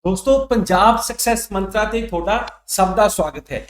दोस्तों पंजाब सक्सैस मंत्रा ते थोड़ा सब दा स्वागत है।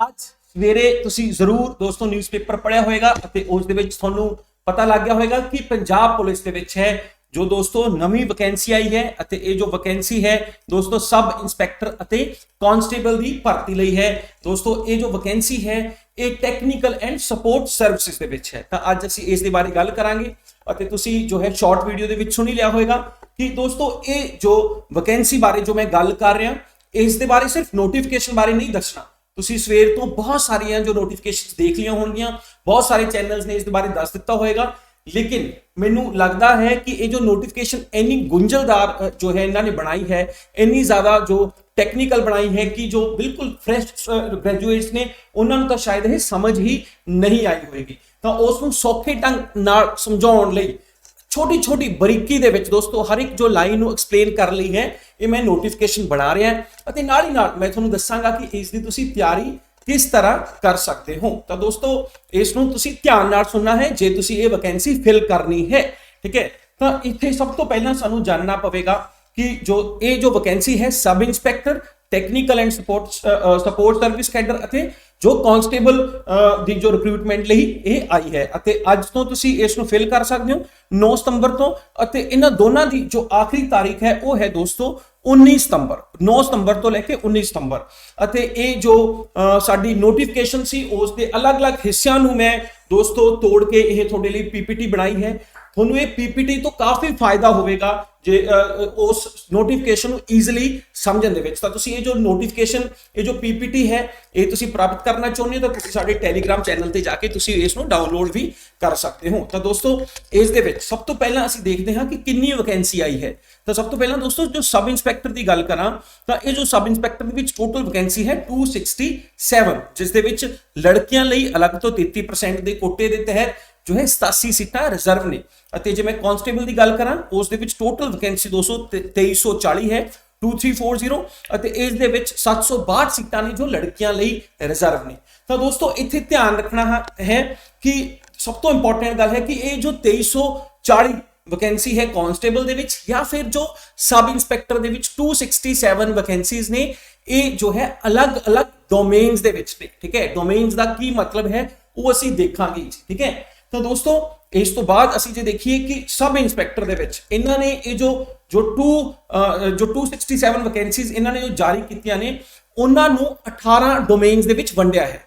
ਅੱਜ ਸਵੇਰੇ ਤੁਸੀਂ ਜ਼ਰੂਰ ਦੋਸਤੋ ਨਿਊਜ਼ਪੇਪਰ ਪੜਿਆ ਹੋਵੇਗਾ ਅਤੇ ਉਸ ਦੇ ਵਿੱਚ ਤੁਹਾਨੂੰ ਪਤਾ ਲੱਗ ਗਿਆ ਹੋਵੇਗਾ ਕਿ ਪੰਜਾਬ ਪੁਲਿਸ ਦੇ ਵਿੱਚ ਹੈ ਜੋ ਦੋਸਤੋ ਨਵੀਂ ਵੈਕੈਂਸੀ ਆਈ ਹੈ ਅਤੇ ਇਹ ਜੋ ਵੈਕੈਂਸੀ ਹੈ ਦੋਸਤੋ ਸਬ ਇੰਸਪੈਕਟਰ ਅਤੇ ਕਾਂਸਟੇਬਲ ਦੀ ਭਰਤੀ ਲਈ ਹੈ। ਦੋਸਤੋ ਇਹ ਜੋ ਵੈਕੈਂਸੀ ਹੈ ਇਹ ਟੈਕਨੀਕਲ ਐਂਡ ਸਪੋਰਟ ਸਰਵਿਸਿਜ਼ ਦੇ ਵਿੱਚ ਹੈ। ਤਾਂ ਅੱਜ ਅਸੀਂ ਇਸ ਦੇ ਬਾਰੇ ਗੱਲ ਕਰਾਂਗੇ ਅਤੇ ਤੁਸੀਂ ਜੋ ਹੈ ਸ਼ਾਰਟ ਵੀਡੀਓ ਦੇ ਵਿੱਚ ਸੁਣ ਹੀ ਲਿਆ ਹੋਵੇਗਾ ਕਿ ਦੋਸਤੋ ਇਹ ਜੋ ਵੈਕੈਂਸੀ ਬਾਰੇ ਜੋ ਮੈਂ ਗੱਲ ਕਰ ਰਿਹਾ ਇਸ ਦੇ ਬਾਰੇ ਸਿਰਫ ਨੋਟੀਫਿਕੇਸ਼ਨ ਬਾਰੇ ਨਹੀਂ ਦੱਸਣਾ। ਤੁਸੀਂ ਸਵੇਰ ਤੋਂ ਬਹੁਤ ਸਾਰੀਆਂ ਜੋ ਨੋਟੀਫਿਕੇਸ਼ਨਸ ਦੇਖ ਲਿਆ ਹੋਣਗੀਆਂ, ਬਹੁਤ ਸਾਰੇ ਚੈਨਲਸ ਨੇ ਇਸ ਦੇ ਬਾਰੇ ਦੱਸ ਦਿੱਤਾ ਹੋਏਗਾ, लेकिन ਮੈਨੂੰ ਲੱਗਦਾ ਹੈ ਕਿ ਇਹ ਜੋ ਨੋਟੀਫਿਕੇਸ਼ਨ ਇੰਨੀ ਗੁੰਝਲਦਾਰ ਜੋ ਹੈ ਇਹਨਾਂ ਨੇ ਬਣਾਈ ਹੈ, ਇੰਨੀ ਜ਼ਿਆਦਾ ਜੋ ਟੈਕਨੀਕਲ ਬਣਾਈ ਹੈ ਕਿ ਜੋ ਬਿਲਕੁਲ ਫਰੈਸ਼ ਗ੍ਰੈਜੂਏਟਸ ਨੇ ਉਹਨਾਂ ਨੂੰ ਤਾਂ ਸ਼ਾਇਦ ਇਹ ਸਮਝ ਹੀ ਨਹੀਂ ਆਈ ਹੋਏਗੀ। ਤਾਂ ਉਸ ਨੂੰ ਸੌਖੇ ਢੰਗ ਨਾਲ ਸਮਝਾਉਣ ਲਈ छोटी छोटी बरीकी दे विच दोस्तों हर एक जो लाइन ਨੂੰ एक्सप्लेन कर ली है ये मैं नोटिफिकेशन बना रहा है नाल ही नाल मैं ਤੁਹਾਨੂੰ ਦੱਸਾਂਗਾ कि इसकी ਤੁਸੀਂ ਤਿਆਰੀ किस तरह कर सकते हो। तो दोस्तों इस ਨੂੰ ਤੁਸੀਂ ਧਿਆਨ ਨਾਲ ਸੁਣਨਾ है जे ਤੁਸੀਂ ਇਹ ਵੈਕੈਂਸੀ ਫਿਲ ਕਰਨੀ है, ठीक है। ਤਾਂ ਇੱਥੇ ਸਭ ਤੋਂ ਪਹਿਲਾਂ ਸਾਨੂੰ ਜਾਣਨਾ ਪਵੇਗਾ कि जो ਇਹ ਜੋ ਵੈਕੈਂਸੀ है sub inspector technical and support service cadre ਅਤੇ ਜੋ ਕਾਂਸਟੇਬਲ ਦੀ ਜੋ ਰਿਕਰੂਟਮੈਂਟ ਲਈ ਇਹ ਆਈ ਹੈ ਅਤੇ ਅੱਜ ਤੋਂ ਤੁਸੀਂ ਇਸ ਨੂੰ ਫਿਲ ਕਰ ਸਕਦੇ ਹੋ 9 ਸਤੰਬਰ ਤੋਂ ਅਤੇ ਇਹਨਾਂ ਦੋਨਾਂ ਦੀ ਜੋ ਆਖਰੀ ਤਾਰੀਖ ਹੈ ਉਹ ਹੈ ਦੋਸਤੋ 19 ਸਤੰਬਰ 9 ਸਤੰਬਰ ਤੋਂ ਲੈ ਕੇ 19 ਸਤੰਬਰ ਅਤੇ ਇਹ ਜੋ ਸਾਡੀ ਨੋਟੀਫਿਕੇਸ਼ਨ ਸੀ ਉਸ ਦੇ ਅਲੱਗ-ਅਲੱਗ ਹਿੱਸਿਆਂ ਨੂੰ ਮੈਂ ਦੋਸਤੋ ਤੋੜ ਕੇ ਇਹ ਤੁਹਾਡੇ ਲਈ ਪੀਪੀਟੀ ਬਣਾਈ ਹੈ। ਤੁਹਾਨੂੰ ਇਹ ਪੀਪੀਟੀ ਤੋਂ ਕਾਫੀ ਫਾਇਦਾ ਹੋਵੇਗਾ ਜੇ ਉਸ ਨੋਟੀਫਿਕੇਸ਼ਨ ਨੂੰ ਈਜ਼ੀਲੀ ਸਮਝਣ ਦੇ ਵਿੱਚ। ਤਾਂ ਤੁਸੀਂ ਇਹ ਜੋ ਨੋਟੀਫਿਕੇਸ਼ਨ ਇਹ ਜੋ ਪੀਪੀਟੀ ਹੈ ਇਹ ਤੁਸੀਂ ਪ੍ਰਾਪਤ ਕਰਨਾ ਚਾਹੁੰਦੇ ਹੋ ਤਾਂ ਤੁਸੀਂ ਸਾਡੇ ਟੈਲੀਗ੍ਰਾਮ ਚੈਨਲ ਤੇ ਜਾ ਕੇ ਤੁਸੀਂ ਇਸ ਨੂੰ ਡਾਊਨਲੋਡ ਵੀ ਕਰ ਸਕਦੇ ਹੋ। ਤਾਂ ਦੋਸਤੋ ਇਸ ਦੇ ਵਿੱਚ ਸਭ ਤੋਂ ਪਹਿਲਾਂ ਅਸੀਂ ਦੇਖਦੇ ਹਾਂ ਕਿ ਕਿੰਨੀ ਵੈਕੈਂਸੀ ਆਈ ਹੈ। ਤਾਂ ਸਭ ਤੋਂ ਪਹਿਲਾਂ ਦੋਸਤੋ ਜੋ ਸਬ ਇੰਸਪੈਕਟਰ ਦੀ ਗੱਲ ਕਰਾਂ ਤਾਂ ਇਹ ਜੋ ਸਬ ਇੰਸਪੈਕਟਰ ਦੇ ਵਿੱਚ ਟੋਟਲ ਵੈਕੈਂਸੀ ਹੈ 267 ਜਿਸ ਦੇ ਵਿੱਚ ਲੜਕੀਆਂ ਲਈ ਅਲੱਗ ਤੋਂ 33% ਦੇ ਕੋਟੇ ਦੇ ਤਹਿਤ जो है 87 सीटां रिजर्व ने। जे मैं कांस्टेबल की गल करा उस दे विच टोटल वैकेंसी 2340 है 2340 इस दे विच 762 सीटां ने जो लड़कियां लई रिजर्व ने। तो दोस्तों इत्थे ध्यान रखना है कि सब तो इंपॉर्टेंट गल है कि ये जो 2340 वैकेंसी है कांस्टेबल दे विच या फिर जो सब इंस्पैक्टर दे विच 267 वैकेंसीज ने ये जो है अलग अलग डोमेन्स दे विच ने, ठीक है। डोमेन्स का की मतलब है वो असीं देखांगे, ठीक है। तो दोस्तों इस तो बाद ਅਸੀਂ ਜੇ ਦੇਖੀਏ ਕਿ ਸਬ ਇੰਸਪੈਕਟਰ ਦੇ ਵਿੱਚ ਇਹਨਾਂ ਨੇ ਇਹ ਜੋ 267 ਵੈਕੈਂਸੀਜ਼ ਇਹਨਾਂ ਨੇ ਜੋ ਜਾਰੀ ਕੀਤੀਆਂ ਨੇ ਉਹਨਾਂ ਨੂੰ 18 ਡੋਮੇਨਸ ਦੇ ਵਿੱਚ ਵੰਡਿਆ ਹੈ।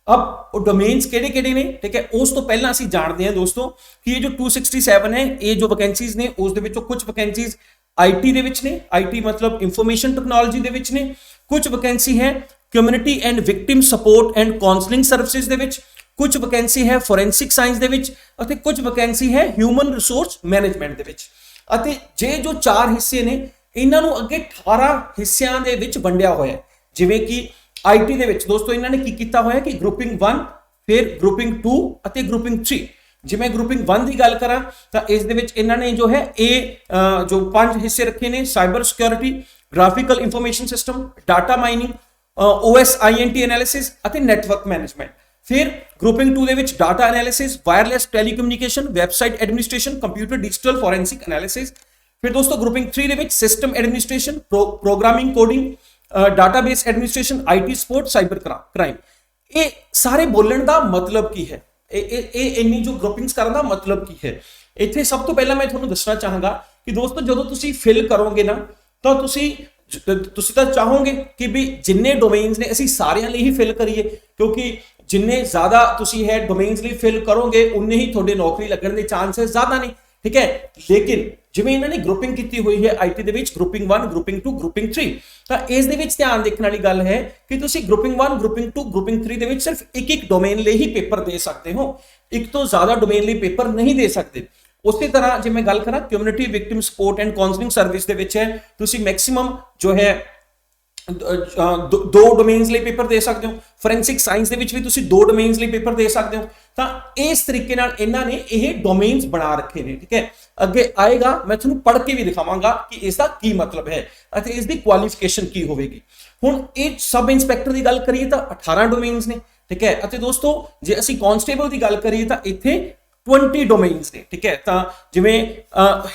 अब वो डोमेन्स ਕਿਹੜੇ ਨੇ, ठीक है। ਉਸ ਤੋਂ ਪਹਿਲਾਂ ਅਸੀਂ ਜਾਣਦੇ ਹਾਂ ਦੋਸਤੋ ਕਿ ਇਹ ਜੋ 267 ਹੈ ਇਹ ਜੋ ਵੈਕੈਂਸੀਜ਼ ਨੇ ਉਸ ਦੇ ਵਿੱਚੋਂ ਕੁਝ ਵੈਕੈਂਸੀਜ਼ ਆਈਟੀ ਦੇ ਵਿੱਚ ਨੇ, ਆਈਟੀ ਮਤਲਬ ਇਨਫੋਰਮੇਸ਼ਨ ਟੈਕਨੋਲੋਜੀ ਦੇ ਵਿੱਚ ਨੇ, ਕੁਝ ਵੈਕੈਂਸੀ ਹੈ community and victim support and counselling services ਦੇ ਵਿੱਚ, कुछ वैकेंसी है फोरेंसिक साइंस दे विच अते कुछ वैकेंसी है ह्यूमन रिसोर्स मैनेजमेंट दे विच। अते जे जो 4 हिस्से ने इन्हां नूं अगे 18 हिस्सियां दे विच वंडिया होया है। जिवें कि आईटी दे विच दोस्तों इन्हां ने की कीता होया कि ग्रुपिंग 1 फिर ग्रुपिंग 2 अते ग्रुपिंग 3। जे मैं ग्रुपिंग 1 की गल करा तो इस दे विच इन्हां ने जो है जो 5 हिस्से रखे ने cyber security, graphical information system, data mining, OSINT analysis अते नेटवर्क मैनेजमेंट। फिर ग्रुपिंग 2 ਦੇ ਵਿੱਚ data analysis, wireless telecommunication, website administration, computer digital forensic analysis. फिर दोस्तों ग्रुपिंग 3 ਦੇ ਵਿੱਚ system administration, programming, coding, database administration, IT support, cyber crime. ये सारे बोलण ਦਾ मतलब ਕੀ ਹੈ, ਇਹ ਇੰਨੀ ਜੋ ਗਰੁੱਪਿੰਗਸ ਕਰਨ ਦਾ मतलब ਕੀ ਹੈ। ਇੱਥੇ ਸਭ ਤੋਂ ਪਹਿਲਾਂ ਮੈਂ ਤੁਹਾਨੂੰ ਦੱਸਣਾ ਚਾਹਾਂਗਾ ਕਿ ਦੋਸਤੋ ਜਦੋਂ ਤੁਸੀਂ ਫਿਲ ਕਰੋਗੇ ਨਾ ਤਾਂ ਤੁਸੀਂ ਤਾਂ ਚਾਹੋਗੇ ਕਿ ਵੀ ਜਿੰਨੇ ਡੋਮੇਨਸ ਨੇ ਅਸੀਂ ਸਾਰਿਆਂ ਲਈ ਹੀ ਫਿਲ ਕਰੀਏ ਕਿਉਂਕਿ जिन्ने ज्यादा तुसी है डोमेन्स ਲਈ फिल करोगे उन्ने ही थोड़े नौकरी लगने के चांसेस ज्यादा ने, ठीक है। लेकिन जिवें इन्होंने ग्रुपिंग की हुई है IT they which grouping 1, grouping 2, grouping 3 ਤਾਂ ਇਸ ਦੇ ਵਿੱਚ ਧਿਆਨ ਦੇਖਣ ਵਾਲੀ ਗੱਲ ਹੈ ਕਿ ਤੁਸੀਂ ग्रुपिंग 1, ग्रुपिंग 2, ग्रुपिंग 3 ਦੇ ਵਿੱਚ ਸਿਰਫ ਇੱਕ ਡੋਮੇਨ ਲਈ ਹੀ ਪੇਪਰ ਦੇ ਸਕਦੇ ਹੋ, ਇੱਕ ਤੋਂ ਜ਼ਿਆਦਾ ਡੋਮੇਨ ਲਈ ਪੇਪਰ ਨਹੀਂ ਦੇ ਸਕਦੇ। ਉਸੇ ਤਰ੍ਹਾਂ ਜੇ ਮੈਂ ਗੱਲ ਕਰਾਂ community victim support and counselling service ਦੇ ਵਿੱਚ ਹੈ ਤੁਸੀਂ ਮੈਕਸਿਮਮ ਜੋ ਹੈ 2 ਡੋਮੇਨਸ ਲਈ ਪੇਪਰ ਦੇ ਸਕਦੇ ਹੋ। ਫੋਰੈਂਸਿਕ ਸਾਇੰਸ ਦੇ ਵਿੱਚ ਵੀ ਤੁਸੀਂ 2 ਡੋਮੇਨਸ ਲਈ ਪੇਪਰ ਦੇ ਸਕਦੇ ਹੋ। ਤਾਂ ਇਸ ਤਰੀਕੇ ਨਾਲ ਇਹਨਾਂ ਨੇ ਇਹ ਡੋਮੇਨਸ ਬਣਾ ਰੱਖੇ ਨੇ, ਠੀਕ ਹੈ। ਅੱਗੇ ਆਏਗਾ ਮੈਂ ਤੁਹਾਨੂੰ ਪੜ੍ਹ ਕੇ ਵੀ ਦਿਖਾਵਾਂਗਾ ਕਿ ਇਸ ਦਾ ਕੀ ਮਤਲਬ ਹੈ ਅਤੇ ਇਸ ਦੀ ਕੁਆਲੀਫਿਕੇਸ਼ਨ ਕੀ ਹੋਵੇਗੀ। ਹੁਣ ਇਹ ਸਬ ਇੰਸਪੈਕਟਰ ਦੀ ਗੱਲ ਕਰੀਏ ਤਾਂ 18 ਡੋਮੇਨਸ ਨੇ, ਠੀਕ ਹੈ। ਅਤੇ ਦੋਸਤੋ ਜੇ ਅਸੀਂ ਕਾਂਸਟੇਬਲ ਦੀ ਗੱਲ ਕਰੀਏ ਤਾਂ ਇੱਥੇ 20 ਡੋਮੇਨਸ ਨੇ, ਠੀਕ ਹੈ। ਤਾਂ ਜਿਵੇਂ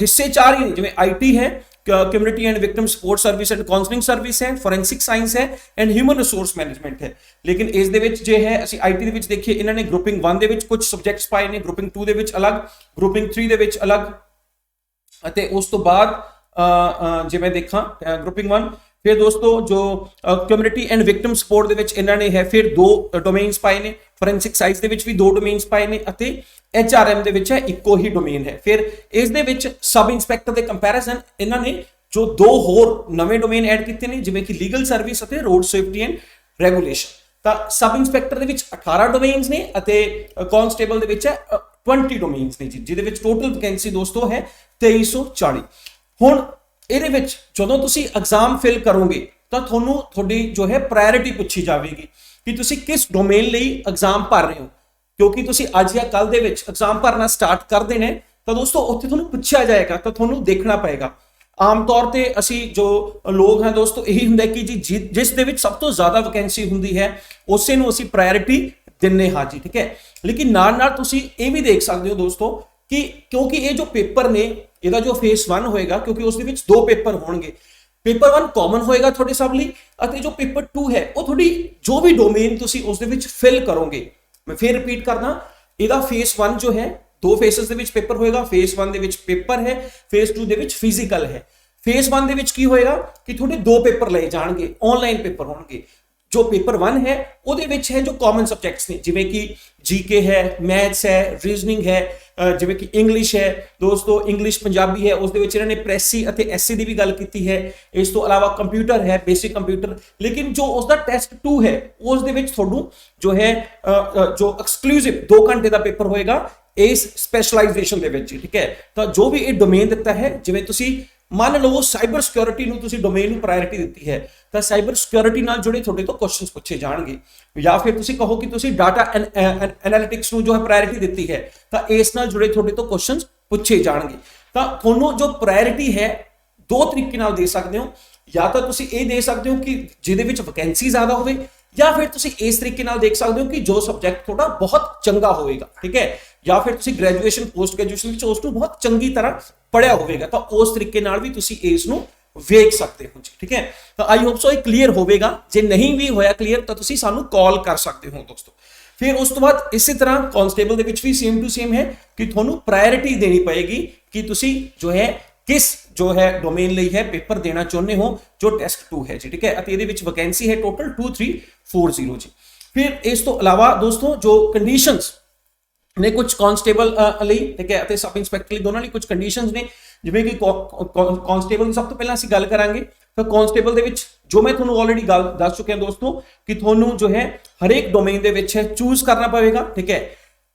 ਹਿੱਸੇ 4 ਹੀ ਨੇ, ਜਿਵੇਂ ਆਈਟੀ ਹੈ community and victim support service and counselling service है, फोरेंसिक साइंस है एंड ह्यूमन रिसोर्स मैनेजमेंट है। लेकिन ਇਸ ਦੇ ਵਿੱਚ ਜੇ ਹੈ ਅਸੀਂ ਆਈਟੀ ਦੇ ਵਿੱਚ ਦੇਖੀਏ, ਇਹਨਾਂ ਨੇ ਗਰੁੱਪਿੰਗ 1 ਦੇ ਵਿੱਚ ਕੁਝ ਸਬਜੈਕਟਸ ਪਾਏ ਨੇ, ਗਰੁੱਪਿੰਗ 2 ਦੇ ਵਿੱਚ ਅਲੱਗ, ਗਰੁੱਪਿੰਗ 3 ਦੇ ਵਿੱਚ ਅਲੱਗ, ਅਤੇ ਉਸ ਤੋਂ ਬਾਅਦ ਜੇ ਮੈਂ ਦੇਖਾਂ ਗਰੁੱਪਿੰਗ 1 फिर दोस्तों जो कम्युनिटी एंड विक्टिम सपोर्ट ਦੇ ਵਿੱਚ ਇਹਨਾਂ ਨੇ ਹੈ ਫਿਰ 2 ਡੋਮੇਨਸ ਪਾਏ ਨੇ, ਫੋਰੈਂਸਿਕ ਸਾਇੰਸ ਦੇ ਵਿੱਚ ਵੀ 2 ਡੋਮੇਨਸ ਪਾਏ ਨੇ ਅਤੇ HRM ਦੇ ਵਿੱਚ ਹੈ ਇੱਕੋ ਹੀ ਡੋਮੇਨ ਹੈ। ਫਿਰ ਇਸ ਦੇ ਵਿੱਚ ਸਬ ਇੰਸਪੈਕਟਰ ਦੇ ਕੰਪੈਰੀਜ਼ਨ ਇਹਨਾਂ ਨੇ ਜੋ 2 ਹੋਰ ਨਵੇਂ ਡੋਮੇਨ ਐਡ ਕੀਤੇ ਨੇ, ਜਿਵੇਂ ਕਿ ਲੀਗਲ ਸਰਵਿਸ ਅਤੇ ਰੋਡ ਸੇਫਟੀ ਐਂਡ ਰੈਗੂਲੇਸ਼ਨ। ਤਾਂ ਸਬ ਇੰਸਪੈਕਟਰ ਦੇ ਵਿੱਚ 18 ਡੋਮੇਨਸ ਨੇ ਅਤੇ ਕਾਂਸਟੇਬਲ ਦੇ ਵਿੱਚ ਹੈ 20 ਡੋਮੇਨਸ ਨੇ ਜੀ, ਜਿਹਦੇ ਵਿੱਚ ਟੋਟਲ ਵੈਕੈਂਸੀ ਦੋਸਤੋ ਹੈ 2340। ਹੁਣ ਇਹਦੇ ਵਿੱਚ ਜਦੋਂ ਤੁਸੀਂ ਐਗਜ਼ਾਮ ਫਿਲ ਕਰੋਗੇ ਤਾਂ ਤੁਹਾਨੂੰ ਤੁਹਾਡੀ ਜੋ ਹੈ ਪ੍ਰਾਇੋਰਟੀ ਪੁੱਛੀ ਜਾਵੇਗੀ ਕਿ ਤੁਸੀਂ ਕਿਸ ਡੋਮੇਨ ਲਈ ਐਗਜ਼ਾਮ ਭਰ ਰਹੇ ਹੋ, ਕਿਉਂਕਿ ਤੁਸੀਂ ਅੱਜ ਜਾਂ ਕੱਲ ਦੇ ਵਿੱਚ ਐਗਜ਼ਾਮ ਭਰਨਾ ਸਟਾਰਟ ਕਰ ਦੇਣਾ ਤਾਂ ਦੋਸਤੋ ਉੱਥੇ ਤੁਹਾਨੂੰ ਪੁੱਛਿਆ ਜਾਏਗਾ ਤਾਂ ਤੁਹਾਨੂੰ ਦੇਖਣਾ ਪਏਗਾ। ਆਮ ਤੌਰ ਤੇ ਅਸੀਂ ਜੋ ਲੋਕ ਹਾਂ ਦੋਸਤੋ ਇਹੀ ਹੁੰਦਾ ਕਿ ਜੀ ਜਿਸ ਦੇ ਵਿੱਚ ਸਭ ਤੋਂ ਜ਼ਿਆਦਾ ਵੈਕੈਂਸੀ ਹੁੰਦੀ ਹੈ ਉਸੇ ਨੂੰ ਅਸੀਂ ਪ੍ਰਾਇੋਰਟੀ ਦਿੰਨੇ ਹਾਂ ਜੀ, ਠੀਕ ਹੈ। ਲੇਕਿਨ ਨਾਲ ਨਾਲ ਤੁਸੀਂ ਇਹ ਵੀ ਦੇਖ ਸਕਦੇ ਹੋ ਦੋਸਤੋ ਕਿ ਕਿਉਂਕਿ ਇਹ ਜੋ ਪੇਪਰ ਨੇ ਇਹਦਾ ਜੋ ਫੇਸ 1 ਹੋਏਗਾ, ਕਿਉਂਕਿ ਉਸ ਦੇ ਵਿੱਚ 2 ਪੇਪਰ ਹੋਣਗੇ, ਪੇਪਰ 1 ਕਾਮਨ ਹੋਏਗਾ ਤੁਹਾਡੇ ਸਭ ਲਈ ਅਤੇ ਜੋ ਪੇਪਰ 2 ਹੈ ਉਹ ਤੁਹਾਡੀ ਜੋ ਵੀ ਡੋਮੇਨ ਤੁਸੀਂ ਉਸ ਦੇ ਵਿੱਚ ਫਿਲ ਕਰੋਗੇ। ਮੈਂ ਫਿਰ ਰਿਪੀਟ ਕਰਦਾ, ਇਹਦਾ ਫੇਸ 1 ਜੋ ਹੈ 2 ਫੇਸਸ ਦੇ ਵਿੱਚ ਪੇਪਰ ਹੋਏਗਾ, ਫੇਸ 1 ਦੇ ਵਿੱਚ ਪੇਪਰ ਹੈ, ਫੇਸ 2 ਦੇ ਵਿੱਚ ਫਿਜ਼ੀਕਲ ਹੈ। ਫੇਸ 1 ਦੇ ਵਿੱਚ ਕੀ ਹੋਏਗਾ ਕਿ ਤੁਹਾਡੇ 2 ਪੇਪਰ ਲਏ ਜਾਣਗੇ, ਆਨਲਾਈਨ ਪੇਪਰ ਹੋਣਗੇ। जो पेपर 1 है ਉਹਦੇ ਵਿੱਚ ਹੈ ਜੋ ਕਾਮਨ ਸਬਜੈਕਟਸ ਨੇ, ਜਿਵੇਂ ਕਿ ਜੀਕੇ ਹੈ, ਮੈਥਸ ਹੈ, ਰੀਜ਼ਨਿੰਗ ਹੈ, ਜਿਵੇਂ ਕਿ ਇੰਗਲਿਸ਼ ਹੈ ਦੋਸਤੋ, ਇੰਗਲਿਸ਼ ਪੰਜਾਬੀ ਹੈ, ਉਸ ਦੇ ਵਿੱਚ ਇਹਨਾਂ ਨੇ ਪ੍ਰੈਸੀ ਅਤੇ ਐਸਸੀ ਦੀ ਵੀ ਗੱਲ ਕੀਤੀ ਹੈ। ਇਸ ਤੋਂ ਇਲਾਵਾ ਕੰਪਿਊਟਰ ਹੈ, ਬੇਸਿਕ ਕੰਪਿਊਟਰ। ਲੇਕਿਨ ਜੋ ਉਸ ਦਾ ਟੈਸਟ 2 ਹੈ ਉਸ ਦੇ ਵਿੱਚ ਤੁਹਾਨੂੰ ਜੋ ਹੈ ਜੋ ਐਕਸਕਲੂਸਿਵ 2 ਘੰਟੇ ਦਾ ਪੇਪਰ ਹੋਏਗਾ ਇਸ ਸਪੈਸ਼ਲਾਈਜੇਸ਼ਨ ਦੇ ਵਿੱਚ, ਠੀਕ ਹੈ। ਤਾਂ ਜੋ ਵੀ ਇਹ ਡੋਮੇਨ ਦਿੱਤਾ ਹੈ, ਜਿਵੇਂ ਤੁਸੀਂ ਮੰਨ ਲਓ ਸਾਈਬਰ ਸਿਕਿਉਰਿਟੀ ਨੂੰ ਤੁਸੀਂ ਡੋਮੇਨ ਨੂੰ ਪ੍ਰਾਇੋਰਟੀ ਦਿੱਤੀ ਹੈ ਤਾਂ ਸਾਈਬਰ ਸਿਕਿਉਰਿਟੀ ਨਾਲ ਜੁੜੇ ਤੁਹਾਡੇ ਤੋਂ ਕੁਐਸਚਨਸ ਪੁੱਛੇ ਜਾਣਗੇ, ਜਾਂ ਫਿਰ ਤੁਸੀਂ ਕਹੋ ਕਿ ਤੁਸੀਂ ਡਾਟਾ ਐਨਾਲਿਟਿਕਸ ਨੂੰ ਜੋ ਹੈ ਪ੍ਰਾਇੋਰਟੀ ਦਿੱਤੀ ਹੈ ਤਾਂ ਇਸ ਨਾਲ ਜੁੜੇ ਤੁਹਾਡੇ ਤੋਂ ਕੁਐਸਚਨਸ ਪੁੱਛੇ ਜਾਣਗੇ। ਤਾਂ ਤੁਹਾਨੂੰ ਜੋ ਪ੍ਰਾਇੋਰਟੀ ਹੈ 2 ਤਰੀਕੇ ਨਾਲ ਦੇ ਸਕਦੇ ਹੋ, ਜਾਂ ਤਾਂ ਤੁਸੀਂ ਇਹ ਦੇ ਸਕਦੇ ਹੋ ਕਿ ਜਿਹਦੇ ਵਿੱਚ ਵੈਕੈਂਸੀ ਜ਼ਿਆਦਾ ਹੋਵੇ, ਜਾਂ ਫਿਰ ਤੁਸੀਂ ਇਸ ਤਰੀਕੇ ਨਾਲ ਦੇਖ ਸਕਦੇ ਹੋ ਕਿ ਜੋ ਸਬਜੈਕਟ ਤੁਹਾਡਾ ਬਹੁਤ ਚੰਗਾ ਹੋਵੇਗਾ, ਠੀਕ ਹੈ, ਜਾਂ ਫਿਰ ਤੁਸੀਂ ਗ੍ਰੈਜੂਏਸ਼ਨ ਪੋਸਟ ਗ੍ਰੈਜੂਏਸ਼ਨ ਵਿੱਚ ਉਸ ਨੂੰ ਬਹੁਤ ਚੰਗੀ ਤਰ੍ਹਾਂ ਪੜਿਆ ਹੋਵੇਗਾ ਤਾਂ ਉਸ ਤਰੀਕੇ ਨਾਲ ਵੀ ਤੁਸੀਂ ਇਸ ਨੂੰ ਵੇਖ ਸਕਦੇ ਹੋ ਜੀ, ਠੀਕ ਹੈ। ਤਾਂ ਆਈ ਹੋਪ ਸੋ ਇਹ ਕਲੀਅਰ ਹੋਵੇਗਾ। ਜੇ ਨਹੀਂ ਵੀ ਹੋਇਆ ਕਲੀਅਰ ਤਾਂ ਤੁਸੀਂ ਸਾਨੂੰ ਕਾਲ ਕਰ ਸਕਦੇ ਹੋ ਦੋਸਤੋ। ਫਿਰ ਉਸ ਤੋਂ ਬਾਅਦ ਇਸੇ ਤਰ੍ਹਾਂ ਕਾਂਸਟੇਬਲ ਦੇ ਵਿੱਚ ਵੀ ਸੇਮ ਟੂ ਸੇਮ ਹੈ ਕਿ ਤੁਹਾਨੂੰ ਪ੍ਰਾਇੋਰਟੀ ਦੇਣੀ ਪਏਗੀ ਕਿ ਤੁਸੀਂ ਜੋ ਹੈ किस जो है डोमेन ਲਈ है पेपर देना चाहते हो जो टेस्ट 2 है जी, ठीक है। ਅਤੇ ਇਹਦੇ ਵਿੱਚ ਵੈਕੈਂਸੀ ਹੈ ਟੋਟਲ 2340 ਜੀ। ਫਿਰ ਇਸ ਤੋਂ ਇਲਾਵਾ ਦੋਸਤੋ ਜੋ ਕੰਡੀਸ਼ਨਸ ਨੇ ਕੁਝ ਕਾਂਸਟੇਬਲ ਲਈ, ਠੀਕ ਹੈ, ਅਤੇ ਸਬ ਇੰਸਪੈਕਟਰ ਲਈ ਦੋਨਾਂ ਲਈ ਕੁਝ ਕੰਡੀਸ਼ਨਸ ਨੇ। ਜਿਵੇਂ ਕਿ ਕਾਂਸਟੇਬਲ ਦੀ ਸਭ ਤੋਂ ਪਹਿਲਾਂ ਅਸੀਂ ਗੱਲ ਕਰਾਂਗੇ ਤਾਂ ਕਾਂਸਟੇਬਲ ਦੇ ਵਿੱਚ ਜੋ ਮੈਂ ਤੁਹਾਨੂੰ ਆਲਰੇਡੀ ਗੱਲ ਦੱਸ ਚੁੱਕਿਆ ਦੋਸਤੋ ਕਿ ਤੁਹਾਨੂੰ ਜੋ ਹੈ ਹਰੇਕ ਡੋਮੇਨ ਦੇ ਵਿੱਚ ਹੈ ਚੂਜ਼ ਕਰਨਾ ਪਵੇਗਾ, ਠੀਕ ਹੈ।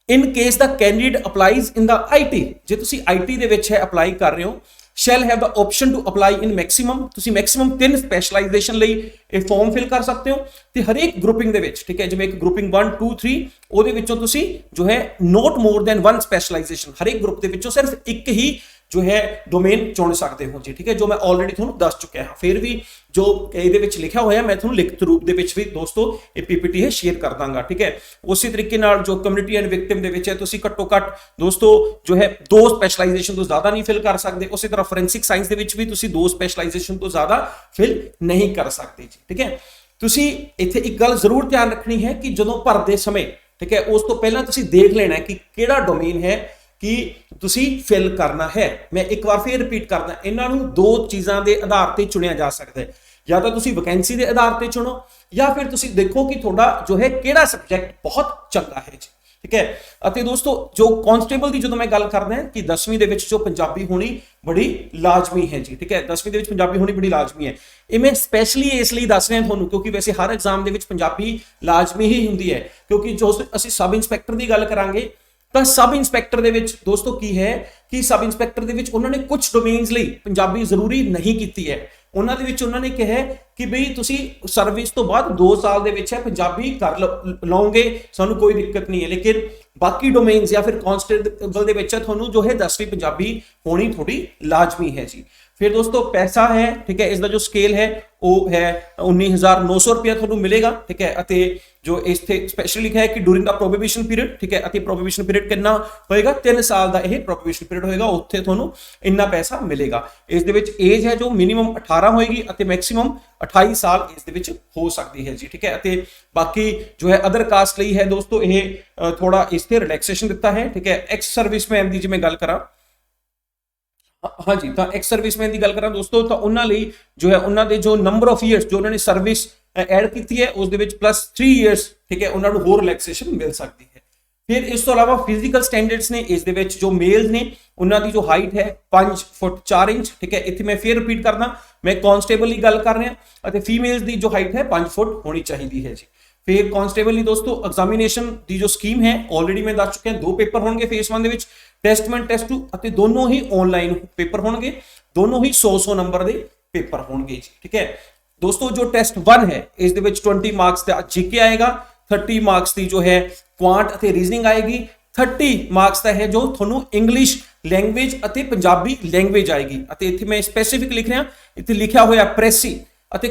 in case the candidate applies in the IT, ਜੇ ਤੁਸੀਂ IT ਦੇ ਵਿੱਚ ਹੈ ਅਪਲਾਈ ਕਰ ਰਹੇ ਹੋ, shall have the option to apply in maximum, ਤੁਸੀਂ ਮੈਕਸਿਮਮ 3 ਸਪੈਸ਼ਲਾਈਜੇਸ਼ਨ ਲਈ ਇਹ ਫਾਰਮ ਫਿਲ ਕਰ ਸਕਦੇ ਹੋ ਤੇ ਹਰੇਕ ਗਰੁੱਪਿੰਗ ਦੇ ਵਿੱਚ, ਠੀਕ ਹੈ, ਜਿਵੇਂ ਇੱਕ ਗਰੁੱਪਿੰਗ 1 2 3 ਉਹਦੇ ਵਿੱਚੋਂ ਤੁਸੀਂ ਜੋ ਹੈ ਨੋਟ ਮੋਰ ਦੈਨ 1 ਸਪੈਸ਼ਲਾਈਜੇਸ਼ਨ, ਹਰੇਕ ਗਰੁੱਪ ਦੇ ਵਿੱਚੋਂ ਸਿਰਫ ਇੱਕ ਹੀ ਜੋ ਹੈ ਡੋਮੇਨ ਚੁਣ ਸਕਦੇ ਹੋ ਜੀ, ਠੀਕ ਹੈ, ਜੋ ਮੈਂ ਆਲਰੇਡੀ ਤੁਹਾਨੂੰ ਦੱਸ ਚੁੱਕਿਆ ਹਾਂ। ਫਿਰ ਵੀ ਜੋ ਇਹਦੇ ਵਿੱਚ ਲਿਖਿਆ ਹੋਇਆ ਮੈਂ ਤੁਹਾਨੂੰ ਲਿਖਤ ਰੂਪ ਦੇ ਵਿੱਚ ਵੀ ਦੋਸਤੋ ਇਹ ਪੀਪੀਟੀ ਹੈ ਸ਼ੇਅਰ ਕਰ ਦਾਂਗਾ, ਠੀਕ ਹੈ। ਉਸੇ ਤਰੀਕੇ ਨਾਲ ਜੋ ਕਮਿਊਨਿਟੀ ਐਂਡ ਵਿਕਟਿਮ ਦੇ ਵਿੱਚ ਹੈ ਤੁਸੀਂ ਘੱਟੋ ਘੱਟ ਦੋਸਤੋ ਜੋ ਹੈ 2 ਸਪੈਸ਼ਲਾਈਜੇਸ਼ਨ ਤੋਂ ਜ਼ਿਆਦਾ ਨਹੀਂ ਫਿਲ ਕਰ ਸਕਦੇ। ਉਸੇ ਤਰ੍ਹਾਂ ਫੋਰੈਂਸਿਕ ਸਾਇੰਸ ਦੇ ਵਿੱਚ ਵੀ ਤੁਸੀਂ 2 ਸਪੈਸ਼ਲਾਈਜੇਸ਼ਨ ਤੋਂ ਜ਼ਿਆਦਾ ਫਿਲ ਨਹੀਂ ਕਰ ਸਕਦੇ ਜੀ, ਠੀਕ ਹੈ। ਤੁਸੀਂ ਇੱਥੇ ਇੱਕ ਗੱਲ ਜ਼ਰੂਰ ਧਿਆਨ ਰੱਖਣੀ ਹੈ ਕਿ ਜਦੋਂ ਭਰਦੇ ਸਮੇਂ, ਠੀਕ ਹੈ, ਉਸ ਤੋਂ ਪਹਿਲਾਂ ਤੁਸੀਂ ਦੇਖ ਲੈਣਾ ਕਿ ਕਿਹੜਾ ਡੋਮੇਨ ਹੈ ਕਿ ਤੁਸੀਂ ਫਿਲ ਕਰਨਾ ਹੈ। ਮੈਂ ਇੱਕ ਵਾਰ ਫਿਰ ਰਿਪੀਟ ਕਰਦਾ, ਇਹਨਾਂ ਨੂੰ 2 ਚੀਜ਼ਾਂ ਦੇ ਆਧਾਰ ਤੇ ਚੁਣਿਆ ਜਾ ਸਕਦਾ ਹੈ, ਜਾਂ ਤਾਂ ਤੁਸੀਂ ਵੈਕੈਂਸੀ ਦੇ ਆਧਾਰ ਤੇ ਚੁਣੋ ਜਾਂ ਫਿਰ ਤੁਸੀਂ ਦੇਖੋ ਕਿ ਤੁਹਾਡਾ ਜੋ ਹੈ ਕਿਹੜਾ ਸਬਜੈਕਟ ਬਹੁਤ ਚੰਗਾ ਹੈ ਜੀ, ਠੀਕ ਹੈ। ਅਤੇ ਦੋਸਤੋ ਜੋ ਕਾਂਸਟੇਬਲ ਦੀ ਜਦੋਂ ਮੈਂ ਗੱਲ ਕਰਦਾ ਕਿ 10ਵੀਂ ਦੇ ਵਿੱਚ ਜੋ ਪੰਜਾਬੀ ਹੋਣੀ ਬੜੀ ਲਾਜ਼ਮੀ ਹੈ ਜੀ, ਠੀਕ ਹੈ, 10ਵੀਂ ਦੇ ਵਿੱਚ ਪੰਜਾਬੀ ਹੋਣੀ ਬੜੀ ਲਾਜ਼ਮੀ ਹੈ। ਇਹ ਮੈਂ ਸਪੈਸ਼ਲੀ ਇਸ ਲਈ ਦੱਸ ਰਿਹਾ ਤੁਹਾਨੂੰ ਕਿਉਂਕਿ ਵੈਸੇ ਹਰ ਐਗਜ਼ਾਮ ਦੇ ਵਿੱਚ ਪੰਜਾਬੀ ਲਾਜ਼ਮੀ ਹੀ ਹੁੰਦੀ ਹੈ, ਕਿਉਂਕਿ ਜੋ ਅਸੀਂ ਸਬ ਇੰਸਪੈਕਟਰ ਦੀ ਗੱਲ ਕਰਾਂਗੇ ਤਾਂ ਸਬ ਇੰਸਪੈਕਟਰ ਦੇ ਵਿੱਚ ਦੋਸਤੋ ਕੀ ਹੈ ਕਿ ਸਬ ਇੰਸਪੈਕਟਰ ਦੇ ਵਿੱਚ ਉਹਨਾਂ ਨੇ ਕੁਝ ਡੋਮੇਨਸ ਲਈ ਪੰਜਾਬੀ ਜ਼ਰੂਰੀ ਨਹੀਂ ਕੀਤੀ ਹੈ। ਉਹਨਾਂ ਦੇ ਵਿੱਚ ਉਹਨਾਂ ਨੇ ਕਿਹਾ ਕਿ ਬਈ ਤੁਸੀਂ ਸਰਵਿਸ ਤੋਂ ਬਾਅਦ 2 ਸਾਲ ਦੇ ਵਿੱਚ ਹੈ ਪੰਜਾਬੀ ਕਰ ਲਓਗੇ, ਸਾਨੂੰ ਕੋਈ ਦਿੱਕਤ ਨਹੀਂ ਹੈ। ਲੇਕਿਨ ਬਾਕੀ ਡੋਮੇਨਸ ਜਾਂ ਫਿਰ ਕਾਂਸਟੇਬਲ ਦੇ ਵਿੱਚ ਤੁਹਾਨੂੰ ਜੋ ਹੈ 10ਵੀਂ ਪੰਜਾਬੀ ਹੋਣੀ ਥੋੜੀ ਲਾਜ਼ਮੀ ਹੈ ਜੀ। फिर दोस्तों पैसा है, ठीक है, इसका जो स्केल है वो है 19,900 रुपया ਤੁਹਾਨੂੰ ਮਿਲੇਗਾ, ठीक है। ਅਤੇ जो इथे स्पेशली लिखा है कि ड्यूरिंग द प्रोबेबिशन पीरियड, ठीक है, अति प्रोबेबिशन पीरियड कितना होएगा 3 साल ਦਾ ਇਹ प्रोबेबिशन पीरियड ਹੋਏਗਾ, ਉੱਥੇ ਤੁਹਾਨੂੰ ਇੰਨਾ ਪੈਸਾ ਮਿਲੇਗਾ। ਇਸ ਦੇ ਵਿੱਚ ਏਜ ਹੈ ਜੋ ਮਿਨੀਮਮ 18 ਹੋਏਗੀ ਅਤੇ ਮੈਕਸਿਮਮ 28 ਸਾਲ ਇਸ ਦੇ ਵਿੱਚ ਹੋ ਸਕਦੀ ਹੈ ਜੀ, ਠੀਕ ਹੈ। ਅਤੇ ਬਾਕੀ ਜੋ ਹੈ ਅਦਰ ਕਾਸਟ ਲਈ ਹੈ ਦੋਸਤੋ ਇਹ ਥੋੜਾ ਇਸ ਤੇ ਰਿਲੈਕਸੇਸ਼ਨ ਦਿੱਤਾ ਹੈ, ਠੀਕ ਹੈ। ਐਕਸ ਸਰਵਿਸਮੈਨ ਦੀ ਜੇ ਮੈਂ ਗੱਲ ਕਰਾਂ, हाँ जी, तो एक्स सर्विसमैन की गल करा दोस्तों, तो उन्होंने जो है उन्होंने जो नंबर ऑफ ईयर्स जो उन्होंने सर्विस ऐड की है उस प्लस 3 ईयर्स, ठीक है, उन्होंने होर रिलैक्सेशन मिल सकती है। फिर इस तो इलावा फिजिकल स्टैंडर्ड्स ने इस जो मेल्स ने उन्होंने जो हाइट है 5 फुट 4 इंच, ठीक है। इतने मैं फिर रिपीट करना, मैं कांस्टेबल की गल कर रहा, फीमेल्स की जो हाइट है 5 फुट होनी चाहिए है जी। फिर कांस्टेबल दोस्तों एग्जामिनेशन की जो स्कीम है ऑलरेडी मैं दस चुका, 2 पेपर होंगे फेस 1 के, टेस्ट 1 टेस्ट 2, दोनों ही ऑनलाइन पेपर होंगे, दोनों ही 100 नंबर के पेपर होंगे जी, ठीक है दोस्तों। जो टेस्ट 1 है इस 20 मार्क्स का जीके आएगा, 30 मार्क्स की जो है क्वांट और रीजनिंग आएगी, 30 मार्क्स का है जो थोनों इंग्लिश लैंग्वेज और पंजाबी लैंग्वेज आएगी। इतने मैं स्पैसीफिक लिख रहा, इतने लिखा हुआ प्रेसी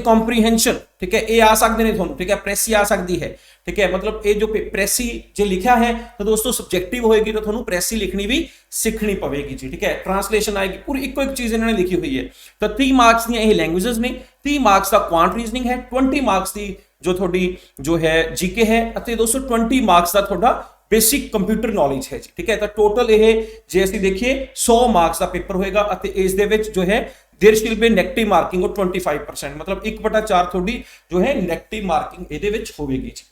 कॉम्प्रीहेंशन, ठीक है, ये आ सकते हैं थोनों, ठीक है, प्रेसी आ सकती है, ठीक है। मतलब ये जो प्रेसी जो लिखा है तो दोस्तों सब्जेक्टिव होएगी, तो थोनों प्रेसी लिखनी भी सीखनी पवेगी जी, ठीक है। ट्रांसलेशन आएगी, पूरी एक चीज इन्होंने लिखी हुई है। तो 30 मार्क्स दी लैंग्वेजेस ने, 30 मार्क्स का क्वांट रीजनिंग है, 20 मार्क्स की जो थोड़ी जो है जीके है, दोस्तों 20 मार्क्स का थोड़ा बेसिक कंप्यूटर नॉलेज है जी, ठीक है। तो टोटल ये जे असीं देखिए 100 मार्क्स का पेपर होएगा, इस दे विच जो है there will be negative marking और 25%, मतलब 1/4 थोड़ी जो है नेगेटिव मार्किंग इहदे विच होवेगी जी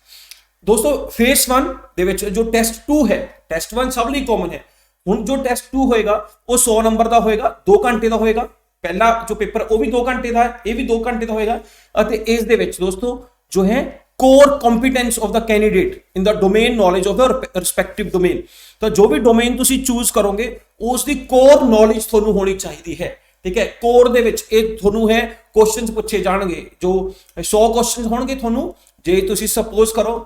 दोस्तों। फेस 1 दे विच जो टेस्ट 2 है, टेस्ट 1 सब लई कॉमन है, हुण जो टेस्ट 2 होएगा वो 100 नंबर का होएगा, 2 घंटे का होएगा। पहला जो पेपर वो भी 2 घंटे का है, ये भी 2 घंटे का होएगा। इस दे विच दोस्तों जो है core competence of the candidate in the domain knowledge of the respective domain, तो जो भी डोमेन तुसी चूज करोगे उसकी कोर नॉलेज थोनू होनी चाहिए है, ठीक है। कोर दे विच ये थोनू है क्वेश्चंस पूछे जाणगे, जो 100 क्वेश्चंस होणगे थोनू, जे तुसी सपोज करो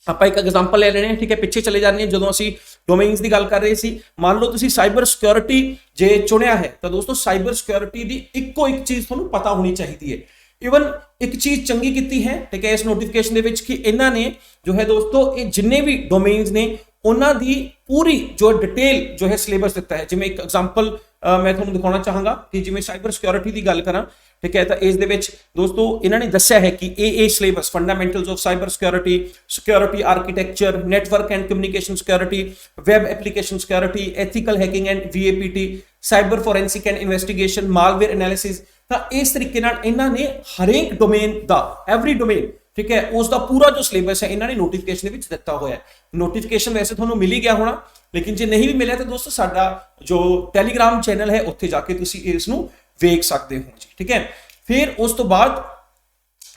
आप एक एग्जाम्पल ले लेने, ठीक है, पिछे चले जाने जो असी डोमेन्स की गल कर रहे सी, मान लो तुसी साइबर सिक्योरिटी जे चुनिया है, तो दोस्तों साइबर सिक्योरिटी की इको एक चीज थोनू पता होनी चाहिए है। इवन एक चीज चंगी की है, ठीक है, इस नोटिफिकेशन दे विच कि इन्होंने जो है दोस्तों ये जिन्ने भी डोमेन्स ने उन्होंने पूरी जो डिटेल जो है सिलेबस दिता है। जिवें एक एग्जाम्पल मैं थोड़ा दिखाना चाहांगा कि जिवें साइबर सिक्योरिटी की गल करा, ठीक है, तो इस दे विच दोस्तों इन्होंने दस्या है कि ए syllabus fundamentals of cyber security, security architecture, network and communication security, web application security, ethical hacking and VAPT, cyber forensic and investigation, malware analysis. तो इस तरीके इन्होंने हरेक डोमेन का एवरी डोमेन, ठीक है, उसका पूरा जो सिलेबस है इन्होंने नोटिफिकेशन दिता हुआ है। नोटिफिकेशन वैसे थोड़ा मिल ही गया होना, लेकिन जो नहीं भी मिले तो दोस्तों साडा जो टैलीग्राम चैनल है उत्थे जाके तुसी इसनू वेख सकते हो जी, ठीक है। फिर उस तो बाद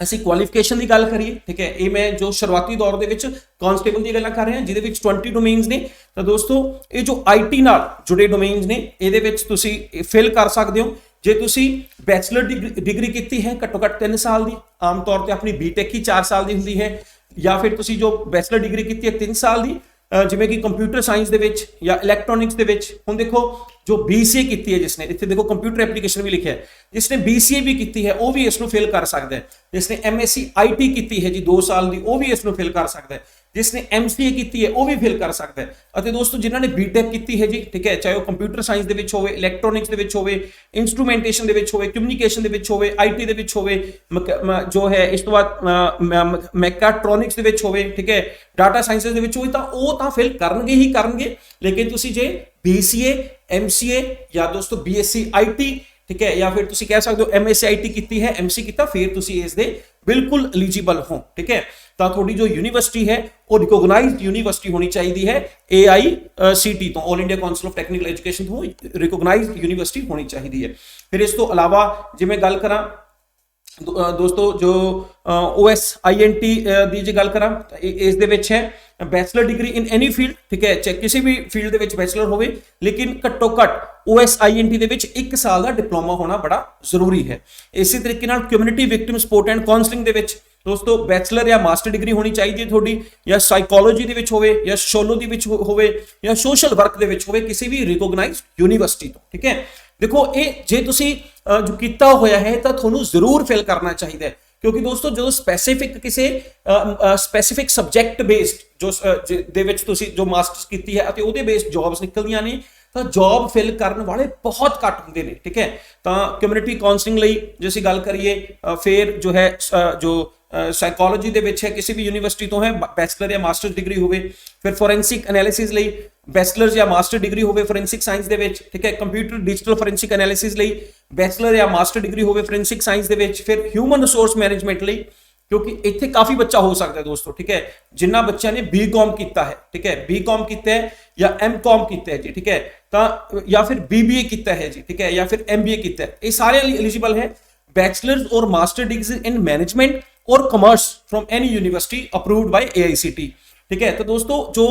ਅਸੀਂ ਕੁਆਲੀਫਿਕੇਸ਼ਨ ਦੀ ਗੱਲ ਕਰੀਏ, ठीक है, ये मैं जो शुरुआती दौर ਦੇ ਵਿੱਚ ਕਾਂਸਟੇਬਲ ਦੀ ਗੱਲਾਂ ਕਰ ਰਹੇ ਹਾਂ ਜਿਹਦੇ ਵਿੱਚ 20 ਡੋਮੇਨਸ ਨੇ। ਤਾਂ ਦੋਸਤੋ ਇਹ ਜੋ IT ਨਾਲ ਜੁੜੇ ਡੋਮੇਨਸ ਨੇ ਇਹਦੇ ਵਿੱਚ ਤੁਸੀਂ ਫਿਲ ਕਰ ਸਕਦੇ ਹੋ। ਜੇ ਤੁਸੀਂ ਬੈਚਲਰ ਡਿਗਰੀ ਕੀਤੀ ਹੈ ਘੱਟੋ ਘੱਟ 3 ਸਾਲ ਦੀ, ਆਮ ਤੌਰ ਤੇ ਆਪਣੀ ਬੀਟੈਕ ਹੀ 4 ਸਾਲ ਦੀ ਹੁੰਦੀ ਹੈ, ਜਾਂ ਫਿਰ ਤੁਸੀਂ ਜੋ ਬੈਚਲਰ ਡਿਗਰੀ ਕੀਤੀ ਹੈ 3 ਸਾਲ ਦੀ, ਜਿਵੇਂ ਕਿ ਕੰਪਿਊਟਰ ਸਾਇੰਸ ਦੇ ਵਿੱਚ ਜਾਂ ਇਲੈਕਟ੍ਰੋਨਿਕਸ ਦੇ ਵਿੱਚ। ਹੁਣ ਦੇਖੋ जो BCA की है जिसने, इतने देखो कंप्यूटर एप्लीकेशन भी लिखा है, जिसने BCA भी की है वो भी इसको फिल कर सकता है। जिसने MSc IT की है जी 2 साल की, वो भी इसको फिल कर सकता है। जिसने MCA की है वो भी फिल कर सकता है। दोस्तों जिन्होंने BTech की है जी, ठीक है, चाहे वो कंप्यूटर साइंस दे विच होवे, इलैक्ट्रॉनिक्स दे विच होवे, इंस्ट्रूमेंटेशन दे विच होवे, कम्युनिकेशन दे विच होवे, IT दे विच होवे, जो है इस तो बाद मैकाट्रॉनिक्स दे विच होवे, ठीक है, डाटा साइंसेस दे विच होवे, तां ओह तां फिल करनगे ही करनगे। लेकिन तुसीं जे BCA MCA या दोस्तों BSc IT, ठीक है, या फिर तुसी कह सकते हो MSc IT की है, MC किया, फिर तुसी इस दे बिल्कुल एलिजिबल हो, ठीक है। तो थोड़ी जो यूनिवर्सिटी है वो रिकॉग्नाइज्ड यूनिवर्सिटी होनी चाहिए है, AICT तो all India council of technical education तो रिकॉग्नाइज्ड यूनिवर्सिटी होनी चाहिए है। फिर इस तो अलावा जे मैं गल करा दोस्तों जो OSINT की जो गल करा इस दे विच है bachelor degree in any field, ठीक है, चाहे किसी भी फील्ड दे विच बैचलर होवे, लेकिन घट्टो घट OSINT दे विच 1 साल का डिप्लोमा होना बड़ा जरूरी है। इसी तरीके नाल community victim support and counselling दे विच दोस्तों बैचलर या मास्टर डिग्री होनी चाहिए थोड़ी, या साइकोलॉजी दे विच होवे, या सोशियोलॉजी दे विच होवे, या सोशल वर्क दे विच होवे, किसी भी रिकॉग्नाइज्ड यूनिवर्सिटी तो, ठीक है। देखो ये जे तुसी जो कीता होया है तो थोनू जरूर फिल करना चाहिए, ਕਿਉਂਕਿ ਦੋਸਤੋ ਜਦੋਂ ਸਪੈਸੀਫਿਕ ਕਿਸੇ ਸਪੈਸੀਫਿਕ ਸਬਜੈਕਟ ਬੇਸਡ ਜੋ ਦੇ ਵਿੱਚ ਤੁਸੀਂ ਜੋ ਮਾਸਟਰਸ ਕੀਤੀ ਹੈ ਅਤੇ ਉਹਦੇ ਬੇਸਡ ਜੌਬਸ ਨਿਕਲਦੀਆਂ ਨੇ ਤਾਂ ਜੌਬ ਫਿਲ ਕਰਨ ਵਾਲੇ ਬਹੁਤ ਘੱਟ ਹੁੰਦੇ ਨੇ। ਠੀਕ ਹੈ, ਤਾਂ ਕਮਿਊਨਿਟੀ ਕਾਉਂਸਲਿੰਗ ਲਈ ਜੇ ਅਸੀਂ ਗੱਲ ਕਰੀਏ ਫਿਰ ਜੋ ਹੈ ਜੋ ਸਾਈਕੋਲੋਜੀ ਦੇ ਵਿੱਚ ਹੈ ਕਿਸੇ ਵੀ ਯੂਨੀਵਰਸਿਟੀ ਤੋਂ ਹੈ ਬੈਚਲਰ ਜਾਂ ਮਾਸਟਰ ਡਿਗਰੀ ਹੋਵੇ, ਫਿਰ ਫੋਰੈਂਸਿਕ ਐਨਾਲਿਸਿਸ ਲਈ ਬੈਚਲਰ ਜਾਂ ਮਾਸਟਰ ਡਿਗਰੀ ਹੋਵੇ ਫੋਰੈਂਸਿਕ ਸਾਇੰਸ ਦੇ ਵਿੱਚ। ਠੀਕ ਹੈ, ਕੰਪਿਊਟਰ ਡਿਜੀਟਲ ਫੋਰੈਂਸਿਕ ਐਨਾਲਿਸਿਸ ਲਈ ਬੈਚਲਰ ਜਾਂ ਮਾਸਟਰ ਡਿਗਰੀ ਹੋਵੇ ਫੋਰੈਂਸਿਕ ਸਾਇੰਸ ਦੇ ਵਿੱਚ। ਫਿਰ ਹਿਊਮਨ ਰਿਸੋਰਸ ਮੈਨੇਜਮੈਂਟ ਲਈ, ਕਿਉਂਕਿ ਇੱਥੇ ਕਾਫੀ ਬੱਚਾ ਹੋ ਸਕਦਾ ਹੈ ਦੋਸਤੋ। ਠੀਕ ਹੈ, ਜਿਨ੍ਹਾਂ ਬੱਚਿਆਂ ਨੇ ਬੀਕਾਮ ਕੀਤਾ ਹੈ, ਠੀਕ ਹੈ, ਬੀਕਾਮ ਕੀਤਾ ਹੈ ਜਾਂ ਐਮਕਾਮ ਕੀਤਾ ਹੈ ਜੀ, ਠੀਕ ਹੈ, ਤਾਂ ਜਾਂ ਫਿਰ BBA ਕੀਤਾ ਹੈ ਜੀ, ਠੀਕ ਹੈ, ਜਾਂ ਫਿਰ MBA ਕੀਤਾ ਹੈ, ਇਹ ਸਾਰਿਆਂ ਲਈ ਐਲੀਜੀਬਲ ਹੈ। बैचलर्स और मास्टर डिग्री इन मैनेजमेंट और commerce from any university approved by AICTE। ठीक है, तो दोस्तों जो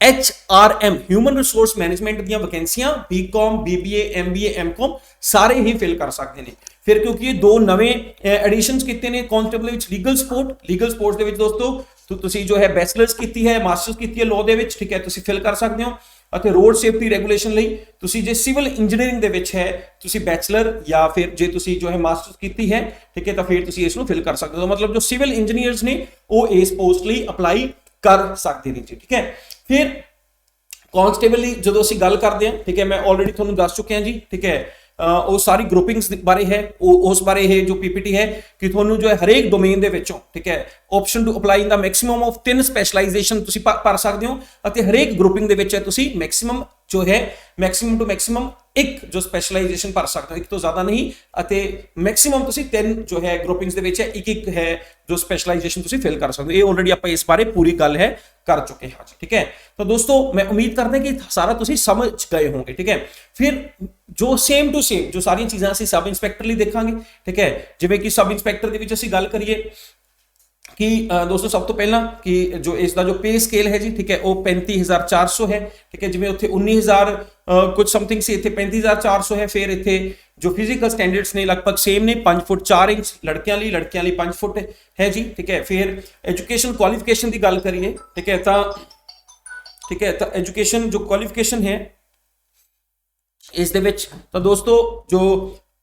HRM ह्यूमन रिसोर्स मैनेजमेंट ਦੀਆਂ ਵੈਕੈਂਸੀਆਂ BCom BBA MBA MCom ਸਾਰੇ ਹੀ ਫਿਲ ਕਰ ਸਕਦੇ ਨੇ। ਫਿਰ ਕਿਉਂਕਿ ਇਹ ਦੋ ਨਵੇਂ ਐਡੀਸ਼ਨਸ ਕੀਤੇ ਨੇ ਕਾਂਸਟੇਬਲ ਵਿੱਚ ਲੀਗਲ ਸਪੋਰਟਸ ਦੇ ਵਿੱਚ ਦੋਸਤੋ ਤੁਸੀਂ ਜੋ ਹੈ ਬੈਚਲਰਸ ਕੀਤੀ ਹੈ ਮਾਸਟਰਸ ਕੀਤੀ ਹੈ ਲਾਅ ਦੇ ਵਿੱਚ, ਠੀਕ ਹੈ, ਤੁਸੀਂ ਫਿਲ ਕਰ ਸਕਦੇ ਹੋ। ਅਤੇ ਰੋਡ ਸੇਫਟੀ ਰੈਗੂਲੇਸ਼ਨ ਲਈ ਤੁਸੀਂ ਜੇ ਸਿਵਲ ਇੰਜੀਨੀਅਰਿੰਗ ਦੇ ਵਿੱਚ ਹੈ ਤੁਸੀਂ ਬੈਚਲਰ ਜਾਂ ਫਿਰ ਜੇ ਤੁਸੀਂ ਜੋ ਹੈ ਮਾਸਟਰਸ ਕੀਤੀ ਹੈ, ਠੀਕ ਹੈ, ਤਾਂ ਫਿਰ ਤੁਸੀਂ ਇਸ ਨੂੰ ਫਿਲ ਕਰ ਸਕਦੇ ਹੋ। ਮਤਲਬ ਜੋ ਸਿਵਲ ਇੰਜੀਨੀਅਰਸ ਨੇ ਉਹ ਇਸ ਪੋਸਟ ਲਈ ਅਪਲਾਈ ਕਰ ਸਕਦੇ ਨੇ ਜੀ। ਠੀਕ ਹੈ, ਫਿਰ ਕਾਂਸਟੇਬਲ ਲਈ ਜਦੋਂ ਅਸੀਂ ਗੱਲ ਕਰਦੇ ਹਾਂ, ਠੀਕ ਹੈ, ਮੈਂ ਆਲਰੇਡੀ ਤੁਹਾਨੂੰ ਦੱਸ ਚੁੱਕਿਆ ਜੀ। ਠੀਕ ਹੈ, ਉਹ ਸਾਰੀ ਗਰੁੱਪਿੰਗਸ ਬਾਰੇ ਹੈ, ਉਸ ਬਾਰੇ ਇਹ ਜੋ PPT ਹੈ ਕਿ ਤੁਹਾਨੂੰ ਜੋ ਹੈ ਹਰੇਕ ਡੋਮੇਨ ਦੇ ਵਿੱਚੋਂ, ਠੀਕ ਹੈ, option to apply in the maximum of 3 specialisation ਤੁਸੀਂ ਭਰ ਸਕਦੇ ਹੋ ਅਤੇ ਹਰੇਕ ਗਰੁੱਪਿੰਗ ਦੇ ਵਿੱਚ ਤੁਸੀਂ ਮੈਕਸਿਮਮ ਜੋ ਹੈ ਮੈਕਸਿਮਮ ਟੂ ਮੈਕਸਿਮਮ ਇੱਕ ਜੋ ਸਪੈਸ਼ਲਾਈਜੇਸ਼ਨ ਭਰ ਸਕਦੇ ਹੋ, ਇੱਕ ਤੋਂ ਜ਼ਿਆਦਾ ਨਹੀਂ, ਅਤੇ ਮੈਕਸਿਮਮ ਤੁਸੀਂ 3 ਜੋ ਹੈ ਗਰੁੱਪਿੰਗਸ ਦੇ ਵਿੱਚ ਹੈ ਇੱਕ ਹੈ ਜੋ ਸਪੈਸ਼ਲਾਈਜੇਸ਼ਨ ਤੁਸੀਂ ਫਿਲ ਕਰ ਸਕਦੇ ਹੋ। ਇਹ ਆਲਰੇਡੀ ਆਪਾਂ ਇਸ ਬਾਰੇ ਪੂਰੀ ਗੱਲ ਹੈ ਕਰ ਚੁੱਕੇ ਹਾਂ ਜੀ। ਠੀਕ ਹੈ, ਤਾਂ ਦੋਸਤੋ ਮੈਂ ਉਮੀਦ ਕਰਦਾ ਕਿ ਸਾਰਾ ਤੁਸੀਂ ਸਮਝ ਗਏ ਹੋਵੋਗੇ। ਠੀਕ ਹੈ, ਫਿਰ ਜੋ ਸੇਮ ਟੂ ਸੇਮ ਜੋ ਸਾਰੀਆਂ ਚੀਜ਼ਾਂ ਅਸੀਂ ਸਬ ਇੰਸਪੈਕਟਰ ਲਈ ਦੇਖਾਂਗੇ। ਠੀਕ ਹੈ, ਜਿਵੇਂ ਕਿ ਸਬ ਇੰਸਪੈਕਟਰ ਦੇ ਵਿੱਚ ਅਸੀਂ ਗੱਲ ਕਰੀਏ कि दोस्तों सब तो पहला कि जो इसका जो पे स्केल है जी, ठीक है, वो 35,400 है। ठीक है, जिवें उत्थे 19,000 कुछ समथिंग से इत्थे 35,400 है। फिर इत्थे जो फिजिकल स्टैंडर्ड्स ने लगभग सेम ने 5 फुट 4 इंच लड़कियां लिए 5 फुट है जी। ठीक है, फिर एजुकेशन क्वालिफिकेशन की गल करिए, ठीक है, तो एजुकेशन जो क्वालिफिकेशन है इस दे विच तो दोस्तों जो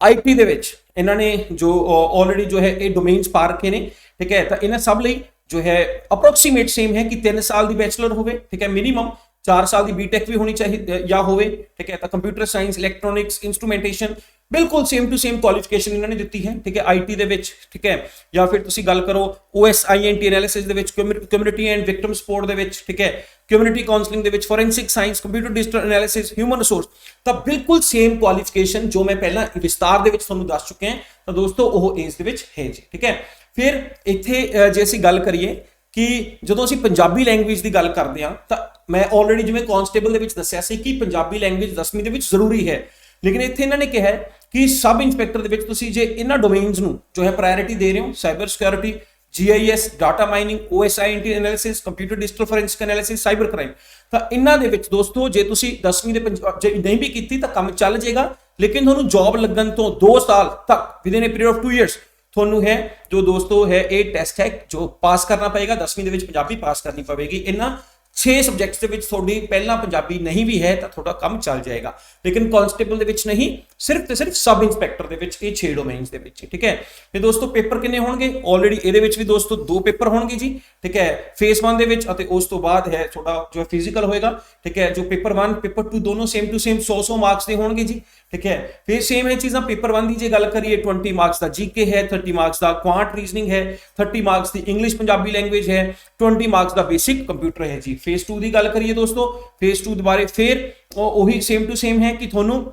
IT ਦੇ ਵਿੱਚ ਇਹਨਾਂ ਨੇ ਜੋ ਆਲਰੇਡੀ ਜੋ ਹੈ ਇਹ ਡੋਮੇਨਸ ਪਾ ਰੱਖੇ ਨੇ। ਠੀਕ ਹੈ, ਤਾਂ ਇਹਨਾਂ ਸਭ ਲਈ ਜੋ ਹੈ ਅਪਰੋਕਸੀਮੇਟ ਸੇਮ ਹੈ ਕਿ 3 ਸਾਲ ਦੀ ਬੈਚਲਰ ਹੋਵੇ, ਠੀਕ ਹੈ, ਮਿਨੀਮਮ 4 ਸਾਲ ਦੀ BTech ਵੀ ਹੋਣੀ ਚਾਹੀਦੀ ਜਾਂ ਹੋਵੇ। ਠੀਕ ਹੈ, ਤਾਂ ਕੰਪਿਊਟਰ ਸਾਇੰਸ ਇਲੈਕਟ੍ਰੋਨਿਕਸ ਇੰਸਟਰੂਮੈਂਟੇਸ਼ਨ ਬਿਲਕੁਲ ਸੇਮ ਟੂ ਸੇਮ ਕੁਆਲੀਫਿਕੇਸ਼ਨ ਇਹਨਾਂ ਨੇ ਦਿੱਤੀ ਹੈ। ਠੀਕ ਹੈ, IT ਦੇ ਵਿੱਚ, ਠੀਕ ਹੈ, ਜਾਂ ਫਿਰ ਤੁਸੀਂ ਗੱਲ ਕਰੋ OSINT ਐਨਾਲਿਸਿਸ ਦੇ ਵਿੱਚ, ਕਮਿਊਨਿਟੀ ਐਂਡ ਵਿਕਟਮ ਸਪੋਰਟ ਦੇ ਵਿੱਚ, ਠੀਕ ਹੈ, ਕਮਿਊਨਿਟੀ ਕਾਉਂਸਲਿੰਗ ਦੇ ਵਿੱਚ, forensic science, computer digital analysis, human resource, ਤਾਂ ਬਿਲਕੁਲ ਸੇਮ ਕੁਆਲੀਫਿਕੇਸ਼ਨ ਜੋ ਮੈਂ ਪਹਿਲਾਂ ਵਿਸਤਾਰ ਦੇ ਵਿੱਚ ਤੁਹਾਨੂੰ ਦੱਸ ਚੁੱਕਿਆ ਤਾਂ ਦੋਸਤੋ ਉਹ ਇਸ ਦੇ ਵਿੱਚ ਹੈ ਜੀ। ਠੀਕ ਹੈ, ਫਿਰ ਇੱਥੇ ਜੇ ਅਸੀਂ ਗੱਲ ਕਰੀਏ ਕਿ ਜਦੋਂ ਅਸੀਂ ਪੰਜਾਬੀ ਲੈਂਗੁਏਜ ਦੀ ਗੱਲ ਕਰਦੇ ਹਾਂ ਤਾਂ ਮੈਂ ਆਲਰੇਡੀ ਜਿਵੇਂ ਕਾਂਸਟੇਬਲ ਦੇ ਵਿੱਚ ਦੱਸਿਆ ਸੀ ਕਿ ਪੰਜਾਬੀ ਲੈਂਗੁਏਜ 10ਵੀਂ ਦੇ ਵਿੱਚ ਜ਼ਰੂਰੀ ਹੈ, ਲੇਕਿਨ ਇੱਥੇ ਇਹਨਾਂ ਨੇ ਕਿਹਾ ਕਿ ਸਬ ਇੰਸਪੈਕਟਰ ਦੇ ਵਿੱਚ ਤੁਸੀਂ ਜੇ ਇਹਨਾਂ ਡੋਮੇਨਸ ਨੂੰ ਜੋ ਹੈ ਪ੍ਰਾਇੋਰਟੀ ਦੇ ਰਹੇ ਹੋ, cyber security, GIS, data mining, OSINT analysis, computer digital forensic analysis, cyber crime, ਤਾਂ ਇਹਨਾਂ ਦੇ ਵਿੱਚ ਦੋਸਤੋ ਜੇ ਤੁਸੀਂ 10ਵੀਂ ਦੇ ਜੇ ਨਹੀਂ ਵੀ ਕੀਤੀ ਤਾਂ ਕੰਮ ਚੱਲ ਜਾਏਗਾ, ਲੇਕਿਨ ਤੁਹਾਨੂੰ ਜੌਬ ਲੱਗਣ ਤੋਂ 2 ਸਾਲ ਤੱਕ within a period of 2 years ਤੁਹਾਨੂੰ ਹੈ ਜੋ ਦੋਸਤੋ ਹੈ ਇਹ ਟੈਸਟ ਹੈ ਜੋ ਪਾਸ ਕਰਨਾ ਪਏਗਾ। 10ਵੀਂ ਦੇ ਵਿੱਚ ਪੰਜਾਬੀ ਪਾਸ ਕਰਨੀ ਪਵੇਗੀ। ਇਹਨਾਂ 6 ਸਬਜੈਕਟਸ ਦੇ ਵਿੱਚ ਤੁਹਾਡੀ ਪਹਿਲਾਂ ਪੰਜਾਬੀ ਨਹੀਂ ਵੀ ਹੈ ਤਾਂ ਤੁਹਾਡਾ ਕੰਮ ਚੱਲ ਜਾਏਗਾ, ਲੇਕਿਨ ਕਾਂਸਟੇਬਲ ਦੇ ਵਿੱਚ ਨਹੀਂ, ਸਿਰਫ ਤੇ ਸਿਰਫ ਸਬ ਇੰਸਪੈਕਟਰ ਦੇ ਵਿੱਚ ਇਹ 6 ਡੋਮੇਨਸ ਦੇ ਵਿੱਚ। ਠੀਕ ਹੈ, ਤੇ ਦੋਸਤੋ ਪੇਪਰ ਕਿੰਨੇ ਹੋਣਗੇ? ਆਲਰੇਡੀ ਇਹਦੇ ਵਿੱਚ ਵੀ ਦੋਸਤੋ 2 ਪੇਪਰ ਹੋਣਗੇ ਜੀ। ਠੀਕ ਹੈ, ਫੇਸ 1 ਦੇ ਵਿੱਚ ਅਤੇ ਉਸ ਤੋਂ ਬਾਅਦ ਹੈ ਤੁਹਾਡਾ ਜੋ ਫਿਜ਼ੀਕਲ ਹੋਏਗਾ। ਠੀਕ ਹੈ, ਜੋ ਪੇਪਰ 1 ਪੇਪਰ 2 ਦੋਨੋਂ ਸੇਮ ਟੂ ਸੇਮ 100 ਮਾਰਕਸ ਦੇ ਹੋਣਗੇ ਜੀ। ठीक है, फिर सेम है चीज़ां पेपर 1 की जे गल करिए 20 मार्क्स का GK है, 30 मार्क्स का क्वांट रीजनिंग है, 30 मार्क्स की इंग्लिश पंजाबी लैंग्वेज है, 20 मार्क्स का बेसिक कंप्यूटर है जी। फेस 2 की गल करिए दोस्तों, फेस 2 बारे फिर वही सेम टू सेम है कि थोनों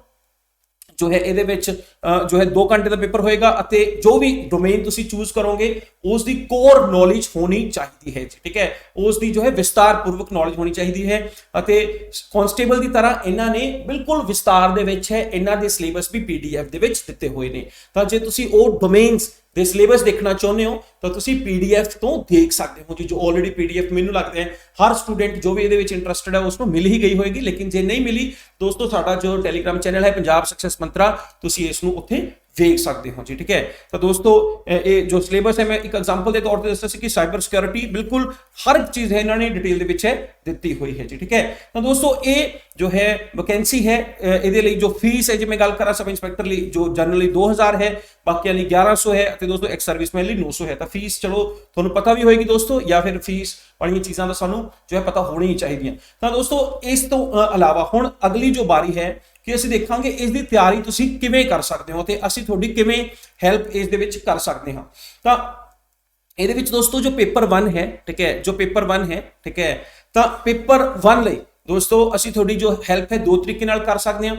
जो है ਇਹਦੇ ਵਿੱਚ ਜੋ ਹੈ 2 ਘੰਟੇ ਦਾ ਪੇਪਰ ਹੋਏਗਾ ਅਤੇ ਜੋ ਵੀ ਡੋਮੇਨ ਤੁਸੀਂ ਚੂਜ਼ ਕਰੋਗੇ ਉਸ ਦੀ ਕੋਰ ਨੌਲੇਜ ਹੋਣੀ ਚਾਹੀਦੀ ਹੈ ਜੀ। ਠੀਕ ਹੈ, ਉਸ ਦੀ ਜੋ ਹੈ ਵਿਸਤਾਰ ਪੂਰਵਕ ਨੌਲੇਜ ਹੋਣੀ ਚਾਹੀਦੀ ਹੈ ਅਤੇ ਕਾਂਸਟੇਬਲ ਦੀ ਤਰ੍ਹਾਂ ਇਹਨਾਂ ਨੇ ਬਿਲਕੁਲ ਵਿਸਤਾਰ ਦੇ ਵਿੱਚ ਹੈ, ਇਹਨਾਂ ਦੇ ਸਿਲੇਬਸ ਵੀ PDF ਦੇ ਵਿੱਚ ਦਿੱਤੇ ਹੋਏ ਨੇ। ਤਾਂ ਜੇ ਤੁਸੀਂ ਉਹ ਡੋਮੇਨਸ ਦੇ ਸਿਲੇਬਸ ਦੇਖਣਾ ਚਾਹੁੰਦੇ ਹੋ ਤਾਂ ਤੁਸੀਂ PDF ਤੋਂ ਦੇਖ ਸਕਦੇ ਹੋ ਜੀ। ਜੋ ਆਲਰੇਡੀ PDF ਮੈਨੂੰ ਲੱਗਦਾ ਹੈ ਹਰ ਸਟੂਡੈਂਟ ਜੋ ਵੀ ਇਹਦੇ ਵਿੱਚ ਇੰਟਰਸਟਿਡ ਹੈ ਉਸ ਨੂੰ ਮਿਲ ਹੀ ਗਈ ਹੋਏਗੀ, ਲੇਕਿਨ ਜੇ ਨਹੀਂ ਮਿਲੀ ਦੋਸਤੋ ਸਾਡਾ ਜੋ ਟੈਲੀਗ੍ਰਾਮ ਚੈਨਲ ਹੈ ਪੰਜਾਬ ਸਕਸੈਸ ਮੰਤਰਾ, ਤੁਸੀਂ ਇਸ ਨੂੰ ਉੱਥੇ ਵੇਖ ਸਕਦੇ ਹੋ ਜੀ। ਠੀਕ ਹੈ, ਤਾਂ ਦੋਸਤੋ ਇਹ ਜੋ ਸਿਲੇਬਸ ਹੈ ਮੈਂ ਇੱਕ ਐਗਜ਼ਾਮਪਲ ਦੇ ਤੌਰ ਤੇ ਦੱਸਿਆ ਸੀ ਕਿ ਸਾਈਬਰ ਸਿਕਿਉਰਿਟੀ ਬਿਲਕੁਲ ਹਰ ਇੱਕ ਚੀਜ਼ ਹੈ ਇਹਨਾਂ ਨੇ ਡਿਟੇਲ ਦੇ ਵਿੱਚ ਹੈ ਦਿੱਤੀ ਹੋਈ ਹੈ ਜੀ। ਠੀਕ ਹੈ, ਤਾਂ ਦੋਸਤੋ ਇਹ ਜੋ ਹੈ ਵੈਕੈਂਸੀ ਹੈ, ਇਹਦੇ ਲਈ ਜੋ ਫੀਸ ਹੈ ਜੇ ਮੈਂ ਗੱਲ ਕਰਾਂ ਸਬ ਇੰਸਪੈਕਟਰ ਲਈ ਜੋ ਜਨਰਲੀ 2000 ਹੈ, ਬਾਕੀਆਂ ਲਈ 1100 ਹੈ ਅਤੇ ਦੋਸਤੋ ਐਕਸ ਸਰਵਿਸਮੈਨ ਲਈ 900 ਹੈ। ਤਾਂ ਫੀਸ ਚਲੋ ਤੁਹਾਨੂੰ ਪਤਾ ਵੀ ਹੋਏਗੀ ਦੋਸਤੋ, ਜਾਂ ਫਿਰ ਫੀਸ ਵਾਲੀਆਂ ਚੀਜ਼ਾਂ ਦਾ ਸਾਨੂੰ ਜੋ ਹੈ ਪਤਾ ਹੋਣੀ ਹੀ ਚਾਹੀਦੀਆਂ। ਤਾਂ ਦੋਸਤੋ ਇਸ ਤੋਂ ਇਲਾਵਾ ਹੁਣ ਅਗਲੀ ਜੋ ਬਾਰੀ ਹੈ ਕਿ ਅਸੀਂ ਦੇਖਾਂਗੇ ਇਸ ਦੀ ਤਿਆਰੀ ਤੁਸੀਂ ਕਿਵੇਂ ਕਰ ਸਕਦੇ ਹੋ ਤੇ ਅਸੀਂ ਤੁਹਾਡੀ ਕਿਵੇਂ ਹੈਲਪ ਇਸ ਦੇ ਵਿੱਚ ਕਰ ਸਕਦੇ ਹਾਂ। ਤਾਂ ਇਹਦੇ ਵਿੱਚ ਦੋਸਤੋ ਜੋ ਪੇਪਰ 1 ਹੈ, ਠੀਕ ਹੈ, ਜੋ ਪੇਪਰ 1 ਹੈ, ਠੀਕ ਹੈ, ਤਾਂ ਪੇਪਰ 1 ਲਈ ਦੋਸਤੋ ਅਸੀਂ ਤੁਹਾਡੀ ਜੋ ਹੈਲਪ ਹੈ ਦੋ ਤਰੀਕੇ ਨਾਲ ਕਰ ਸਕਦੇ ਹਾਂ।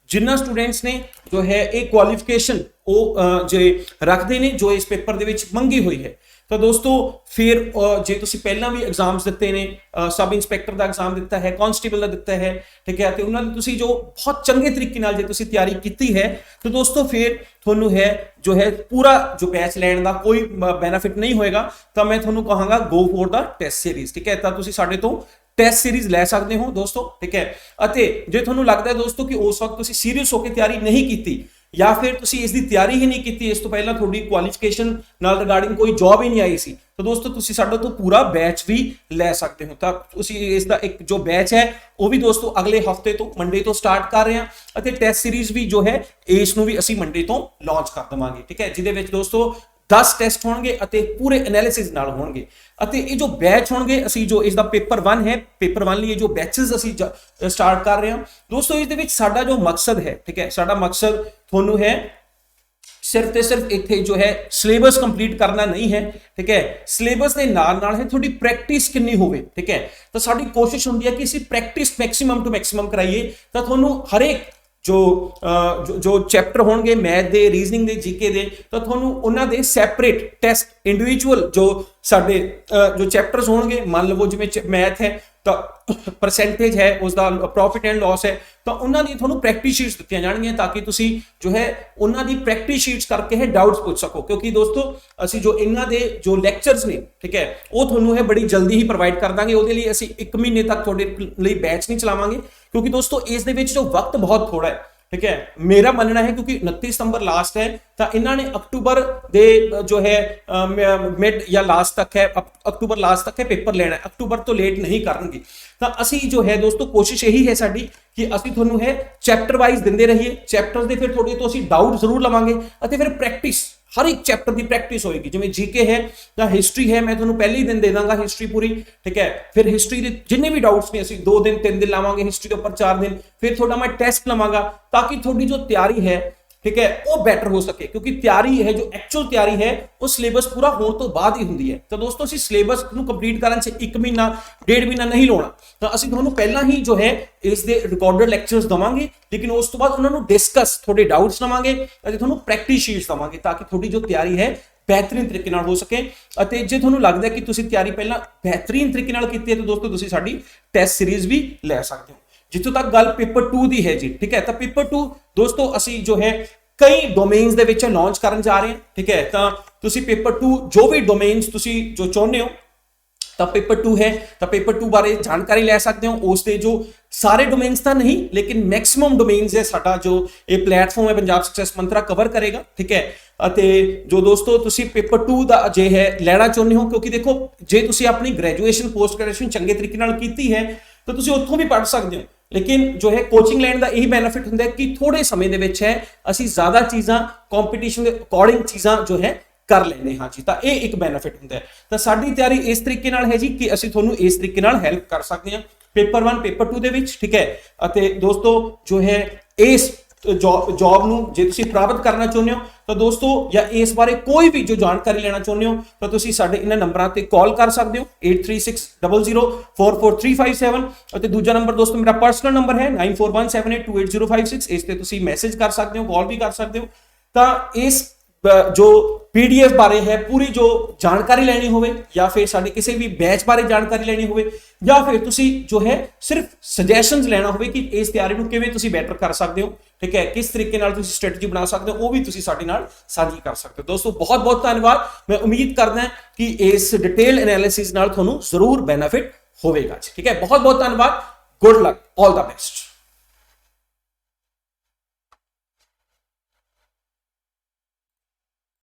ਜਿਨ੍ਹਾਂ ਸਟੂਡੈਂਟਸ ਨੇ ਜੋ ਹੈ ਇਹ ਕੁਆਲੀਫਿਕੇਸ਼ਨ ਉਹ ਜੇ ਰੱਖਦੇ ਨੇ ਜੋ ਇਸ ਪੇਪਰ ਦੇ ਵਿੱਚ ਮੰਗੀ ਹੋਈ ਹੈ, ਤਾਂ ਦੋਸਤੋ ਫਿਰ ਜੇ ਤੁਸੀਂ ਪਹਿਲਾਂ ਵੀ ਐਗਜ਼ਾਮਸ ਦਿੱਤੇ ਨੇ, ਸਬ ਇੰਸਪੈਕਟਰ ਦਾ ਐਗਜ਼ਾਮ ਦਿੱਤਾ ਹੈ, ਕਾਂਸਟੇਬਲ ਦਾ ਦਿੱਤਾ ਹੈ, ਠੀਕ ਹੈ, ਤੇ ਉਹਨਾਂ ਦੀ ਤੁਸੀਂ ਜੋ ਬਹੁਤ ਚੰਗੇ ਤਰੀਕੇ ਨਾਲ ਜੇ ਤੁਸੀਂ ਤਿਆਰੀ ਕੀਤੀ ਹੈ ਤਾਂ ਦੋਸਤੋ ਫਿਰ ਤੁਹਾਨੂੰ ਹੈ ਜੋ ਹੈ ਪੂਰਾ ਜੋ ਬੈਚ ਲੈਣ ਦਾ ਕੋਈ ਬੈਨੀਫਿਟ ਨਹੀਂ ਹੋਏਗਾ। ਤਾਂ ਮੈਂ ਤੁਹਾਨੂੰ ਕਹਾਂਗਾ ਗੋ ਫੋਰ ਦਾ ਟੈਸਟ ਸੀਰੀਜ਼। ਠੀਕ ਹੈ, ਤਾਂ ਤੁਸੀਂ ਸਾਡੇ ਤੋਂ ਟੈਸਟ ਸੀਰੀਜ਼ ਲੈ ਸਕਦੇ ਹੋ ਦੋਸਤੋ। ਠੀਕ ਹੈ, ਅਤੇ ਜੇ ਤੁਹਾਨੂੰ ਲੱਗਦਾ ਹੈ ਦੋਸਤੋ ਕਿ ਉਸ ਵਕਤ ਤੁਸੀਂ ਸੀਰੀਅਸ ਹੋ ਕੇ ਤਿਆਰੀ ਨਹੀਂ ਕੀਤੀ ਜਾਂ ਫਿਰ ਤੁਸੀਂ ਇਸ ਦੀ ਤਿਆਰੀ ਹੀ ਨਹੀਂ ਕੀਤੀ, ਇਸ ਤੋਂ ਪਹਿਲਾਂ ਤੁਹਾਡੀ ਕੁਆਲੀਫਿਕੇਸ਼ਨ ਨਾਲ ਰਿਗਾਰਡਿੰਗ ਕੋਈ ਜੌਬ ਹੀ ਨਹੀਂ ਆਈ ਸੀ, ਤਾਂ ਦੋਸਤੋ ਤੁਸੀਂ ਸਾਡੇ ਤੋਂ ਪੂਰਾ ਬੈਚ ਵੀ ਲੈ ਸਕਦੇ ਹੋ। ਤਾਂ ਤੁਸੀਂ ਇਸ ਦਾ ਇੱਕ ਜੋ ਬੈਚ ਹੈ ਉਹ ਵੀ ਦੋਸਤੋ ਅਗਲੇ ਹਫਤੇ ਤੋਂ ਮੰਡੇ ਤੋਂ ਸਟਾਰਟ ਕਰ ਰਹੇ ਹਾਂ ਅਤੇ ਟੈਸਟ ਸੀਰੀਜ਼ ਵੀ ਜੋ ਹੈ ਇਸ ਨੂੰ ਵੀ ਅਸੀਂ ਮੰਡੇ ਤੋਂ ਲਾਂਚ ਕਰ ਦਵਾਂਗੇ। ਠੀਕ ਹੈ, ਜਿਹਦੇ ਵਿੱਚ ਦੋਸਤੋ 10 ਟੈਸਟ ਹੋਣਗੇ ਅਤੇ ਪੂਰੇ ਐਨਾਲਿਸਿਸ ਨਾਲ ਹੋਣਗੇ। ਅਤੇ ਇਹ ਜੋ ਬੈਚ ਹੋਣਗੇ ਅਸੀਂ ਜੋ ਇਸ ਦਾ ਪੇਪਰ 1 ਹੈ, ਪੇਪਰ 1 ਲਈ ਇਹ ਜੋ ਬੈਚਸ ਅਸੀਂ ਸਟਾਰਟ ਕਰ ਰਹੇ ਹਾਂ ਦੋਸਤੋ, ਇਸ ਦੇ ਵਿੱਚ ਸਾਡਾ ਜੋ ਮਕਸਦ ਹੈ, ਠੀਕ ਹੈ, ਸਾਡਾ ਮਕਸਦ ਤੁਹਾਨੂੰ ਹੈ ਸਿਰਫ ਤੇ ਸਿਰਫ ਇੱਥੇ ਜੋ ਹੈ ਸਿਲੇਬਸ ਕੰਪਲੀਟ ਕਰਨਾ ਨਹੀਂ ਹੈ। ਠੀਕ ਹੈ, ਸਿਲੇਬਸ ਦੇ ਨਾਲ ਹੈ ਤੁਹਾਡੀ ਪ੍ਰੈਕਟਿਸ ਕਿੰਨੀ ਹੋਵੇ। ਠੀਕ ਹੈ, ਤਾਂ ਸਾਡੀ ਕੋਸ਼ਿਸ਼ ਹੁੰਦੀ ਹੈ ਕਿ ਅਸੀਂ ਪ੍ਰੈਕਟਿਸ ਮੈਕਸਿਮਮ ਟੂ ਮੈਕਸਿਮਮ ਕਰਾਈਏ, ਤਾਂ ਤੁਹਾਨੂੰ ਹਰੇਕ ਜੋ ਚੈਪਟਰ ਹੋਣਗੇ ਮੈਥ ਦੇ, ਰੀਜ਼ਨਿੰਗ ਦੇ, ਜੀਕੇ ਦੇ, ਤਾਂ ਤੁਹਾਨੂੰ ਉਹਨਾਂ ਦੇ ਸੈਪਰੇਟ ਟੈਸਟ ਇੰਡੀਵਿਜੂਅਲ ਜੋ ਸਾਡੇ ਜੋ ਚੈਪਟਰਸ ਹੋਣਗੇ, ਮੰਨ ਲਵੋ ਜਿਵੇਂ ਮੈਥ ਹੈ ਤਾਂ ਪਰਸੈਂਟੇਜ ਹੈ, ਉਸ ਦਾ ਪ੍ਰੋਫਿਟ ਐਂਡ ਲਾਸ ਹੈ, ਤਾਂ ਉਹਨਾਂ ਦੀ ਤੁਹਾਨੂੰ ਪ੍ਰੈਕਟਿਸ ਸ਼ੀਟਸ ਦਿੱਤੀਆਂ ਜਾਣਗੀਆਂ ਤਾਂ ਕਿ ਤੁਸੀਂ ਜੋ ਹੈ ਉਹਨਾਂ ਦੀ ਪ੍ਰੈਕਟਿਸ ਸ਼ੀਟਸ ਕਰਕੇ ਹੈ ਡਾਊਟਸ ਪੁੱਛ ਸਕੋ। ਕਿਉਂਕਿ ਦੋਸਤੋ ਅਸੀਂ ਜੋ ਇਹਨਾਂ ਦੇ ਜੋ ਲੈਕਚਰਸ ਨੇ, ਠੀਕ ਹੈ, ਉਹ ਤੁਹਾਨੂੰ ਹੈ ਬੜੀ ਜਲਦੀ ਹੀ ਪ੍ਰੋਵਾਈਡ ਕਰ ਦਾਂਗੇ। ਉਹਦੇ ਲਈ ਅਸੀਂ 1 ਮਹੀਨੇ ਤੱਕ ਤੁਹਾਡੇ ਲਈ ਬੈਚ ਨਹੀਂ ਚਲਾਵਾਂਗੇ ਕਿਉਂਕਿ ਦੋਸਤੋ ਇਸ ਦੇ ਵਿੱਚ ਜੋ ਵਕਤ ਬਹੁਤ ਥੋੜਾ ਹੈ। ठीक है, मेरा मानना है क्योंकि 29 सितंबर लास्ट है तो इन्होंने अक्टूबर दे जो है मिड या लास्ट तक है, अक्टूबर लास्ट तक है पेपर लेना है, अक्टूबर तो लेट नहीं करेंगे। तो असी जो है दोस्तों कोशिश यही है साडी कि असी तुहानू है चैप्टर वाइज दिंदे रहिए, चैप्टर्स दे फिर थोड़े तो असी डाउट जरूर लवांगे और फिर प्रैक्टिस हर एक चैप्टर की प्रैक्टिस होएगी। जिवें जीके है तो हिस्ट्री है, मैं तुहानू पहले ही दिन दे दांगा हिस्ट्री पूरी, ठीक है। फिर हिस्ट्री के जिन्ने भी डाउट्स ने असी 2 दिन 3 दिन लावांगे, हिस्ट्री के ऊपर 4 दिन, फिर थोड़ा मैं टेस्ट लवांगा ताकि थोड़ी जो तैयारी है, ठीक है, वो बेटर हो सके। क्योंकि तैयारी है जो एक्चुअल तैयारी है वो सिलेबस पूरा होने तो बाद ही हुंदी है। तो दोस्तों असी सिलेबस नूं कंप्लीट करन च 1 महीना 1.5 महीना नहीं लाउणा, तो असी तुहानू पहला ही जो है इस दे रिकॉर्डेड लेक्चर्स दवांगे, लेकिन उस तो बाद उन्हां नूं डिस्कस थोड़े डाउट्स लवांगे अते तुहानू प्रैक्टिस शीट्स दवांगे ताकि थोड़ी जो तैयारी है बेहतरीन तरीके नाल हो सके। अते जे तुहानू लगदा है कि तुसी तैयारी पहला बेहतरीन तरीके नाल कीती है तो दोस्तों तुसी साडी टेस्ट सीरीज भी लै सकदे हो। जित्थों तक गल पेपर 2 दी है जी, ठीक है, तो पेपर 2 दोस्तों असी जो है कई डोमेन्स दे विच लॉन्च करन जा रहे हैं, ठीक है। तो तुसी पेपर 2 जो भी डोमेन्स तुसी जो चाहुंदे हो तो पेपर 2 है तो पेपर 2 बारे जानकारी ले सकते हो। उसके जो सारे डोमेन्स तो नहीं लेकिन मैक्सिमम डोमेन्स है साडा जो ये प्लेटफॉर्म है पंजाब सक्सेस मंत्रा कवर करेगा, ठीक है। ਅਤੇ जो दोस्तों तुसी पेपर 2 ਦਾ ਜੇ ਹੈ ਲੈਣਾ ਚਾਹੁੰਦੇ ਹੋ, ਕਿਉਂਕਿ ਦੇਖੋ ਜੇ ਤੁਸੀਂ ਆਪਣੀ ਗ੍ਰੈਜੂਏਸ਼ਨ ਪੋਸਟ ਗ੍ਰੈਜੂਏਸ਼ਨ ਚੰਗੇ ਤਰੀਕੇ ਨਾਲ ਕੀਤੀ ਹੈ ਤਾਂ ਤੁਸੀਂ ਉੱਥੋਂ ਵੀ ਪੜ੍ਹ ਸਕਦੇ ਹੋ। लेकिन जो है कोचिंग लैंड का यही बेनिफिट होंगे कि थोड़े समय दे विच है असी ज़्यादा चीज़ां कंपीटीशन के अकॉर्डिंग चीज़ां जो है कर लेंगे। हाँ जी, तो ये एक बेनिफिट होंगे। तो साडी तैयारी इस तरीके नाल है जी कि असी तुहानू इस तरीके नाल हेल्प कर सकते हैं पेपर 1 पेपर 2 दे विच, ठीक है। अते दोस्तों जो है इस जॉब नूं जे तुसीं प्राप्त करना चाहुंदे हो तो दोस्तों या इस बारे कोई भी जो जानकारी लेना चाहुंदे हो तो तुसीं साडे इन्हां नंबरां ते कॉल कर सकते हो 8360044357 और दूजा नंबर दोस्तों मेरा पर्सनल नंबर है 9417828056, इस ते तुसीं मैसेज कर सकते हो, कॉल भी कर सकते हो। तो इस जो PDF बारे है पूरी जो जानकारी लेनी होवे या फिर साडे किसी भी बैच बारे जानकारी लेनी होवे या फिर तुसी जो है सिर्फ सजेशंस लेना होवे कि इस तैयारी नूं किवें तुसी बेटर कर सकते हो, ठीक है, किस तरीके नाल तुसी स्ट्रेटजी बना सकते हो, वो भी तुसी साडे नाल साझी कर सकते हो। दोस्तों बहुत बहुत धन्यवाद, मैं उम्मीद करदा कि इस डिटेल एनालिसिस नाल तुहानू जरूर बेनिफिट होवेगा, ठीक है। बहुत बहुत धन्यवाद, good luck, all the best.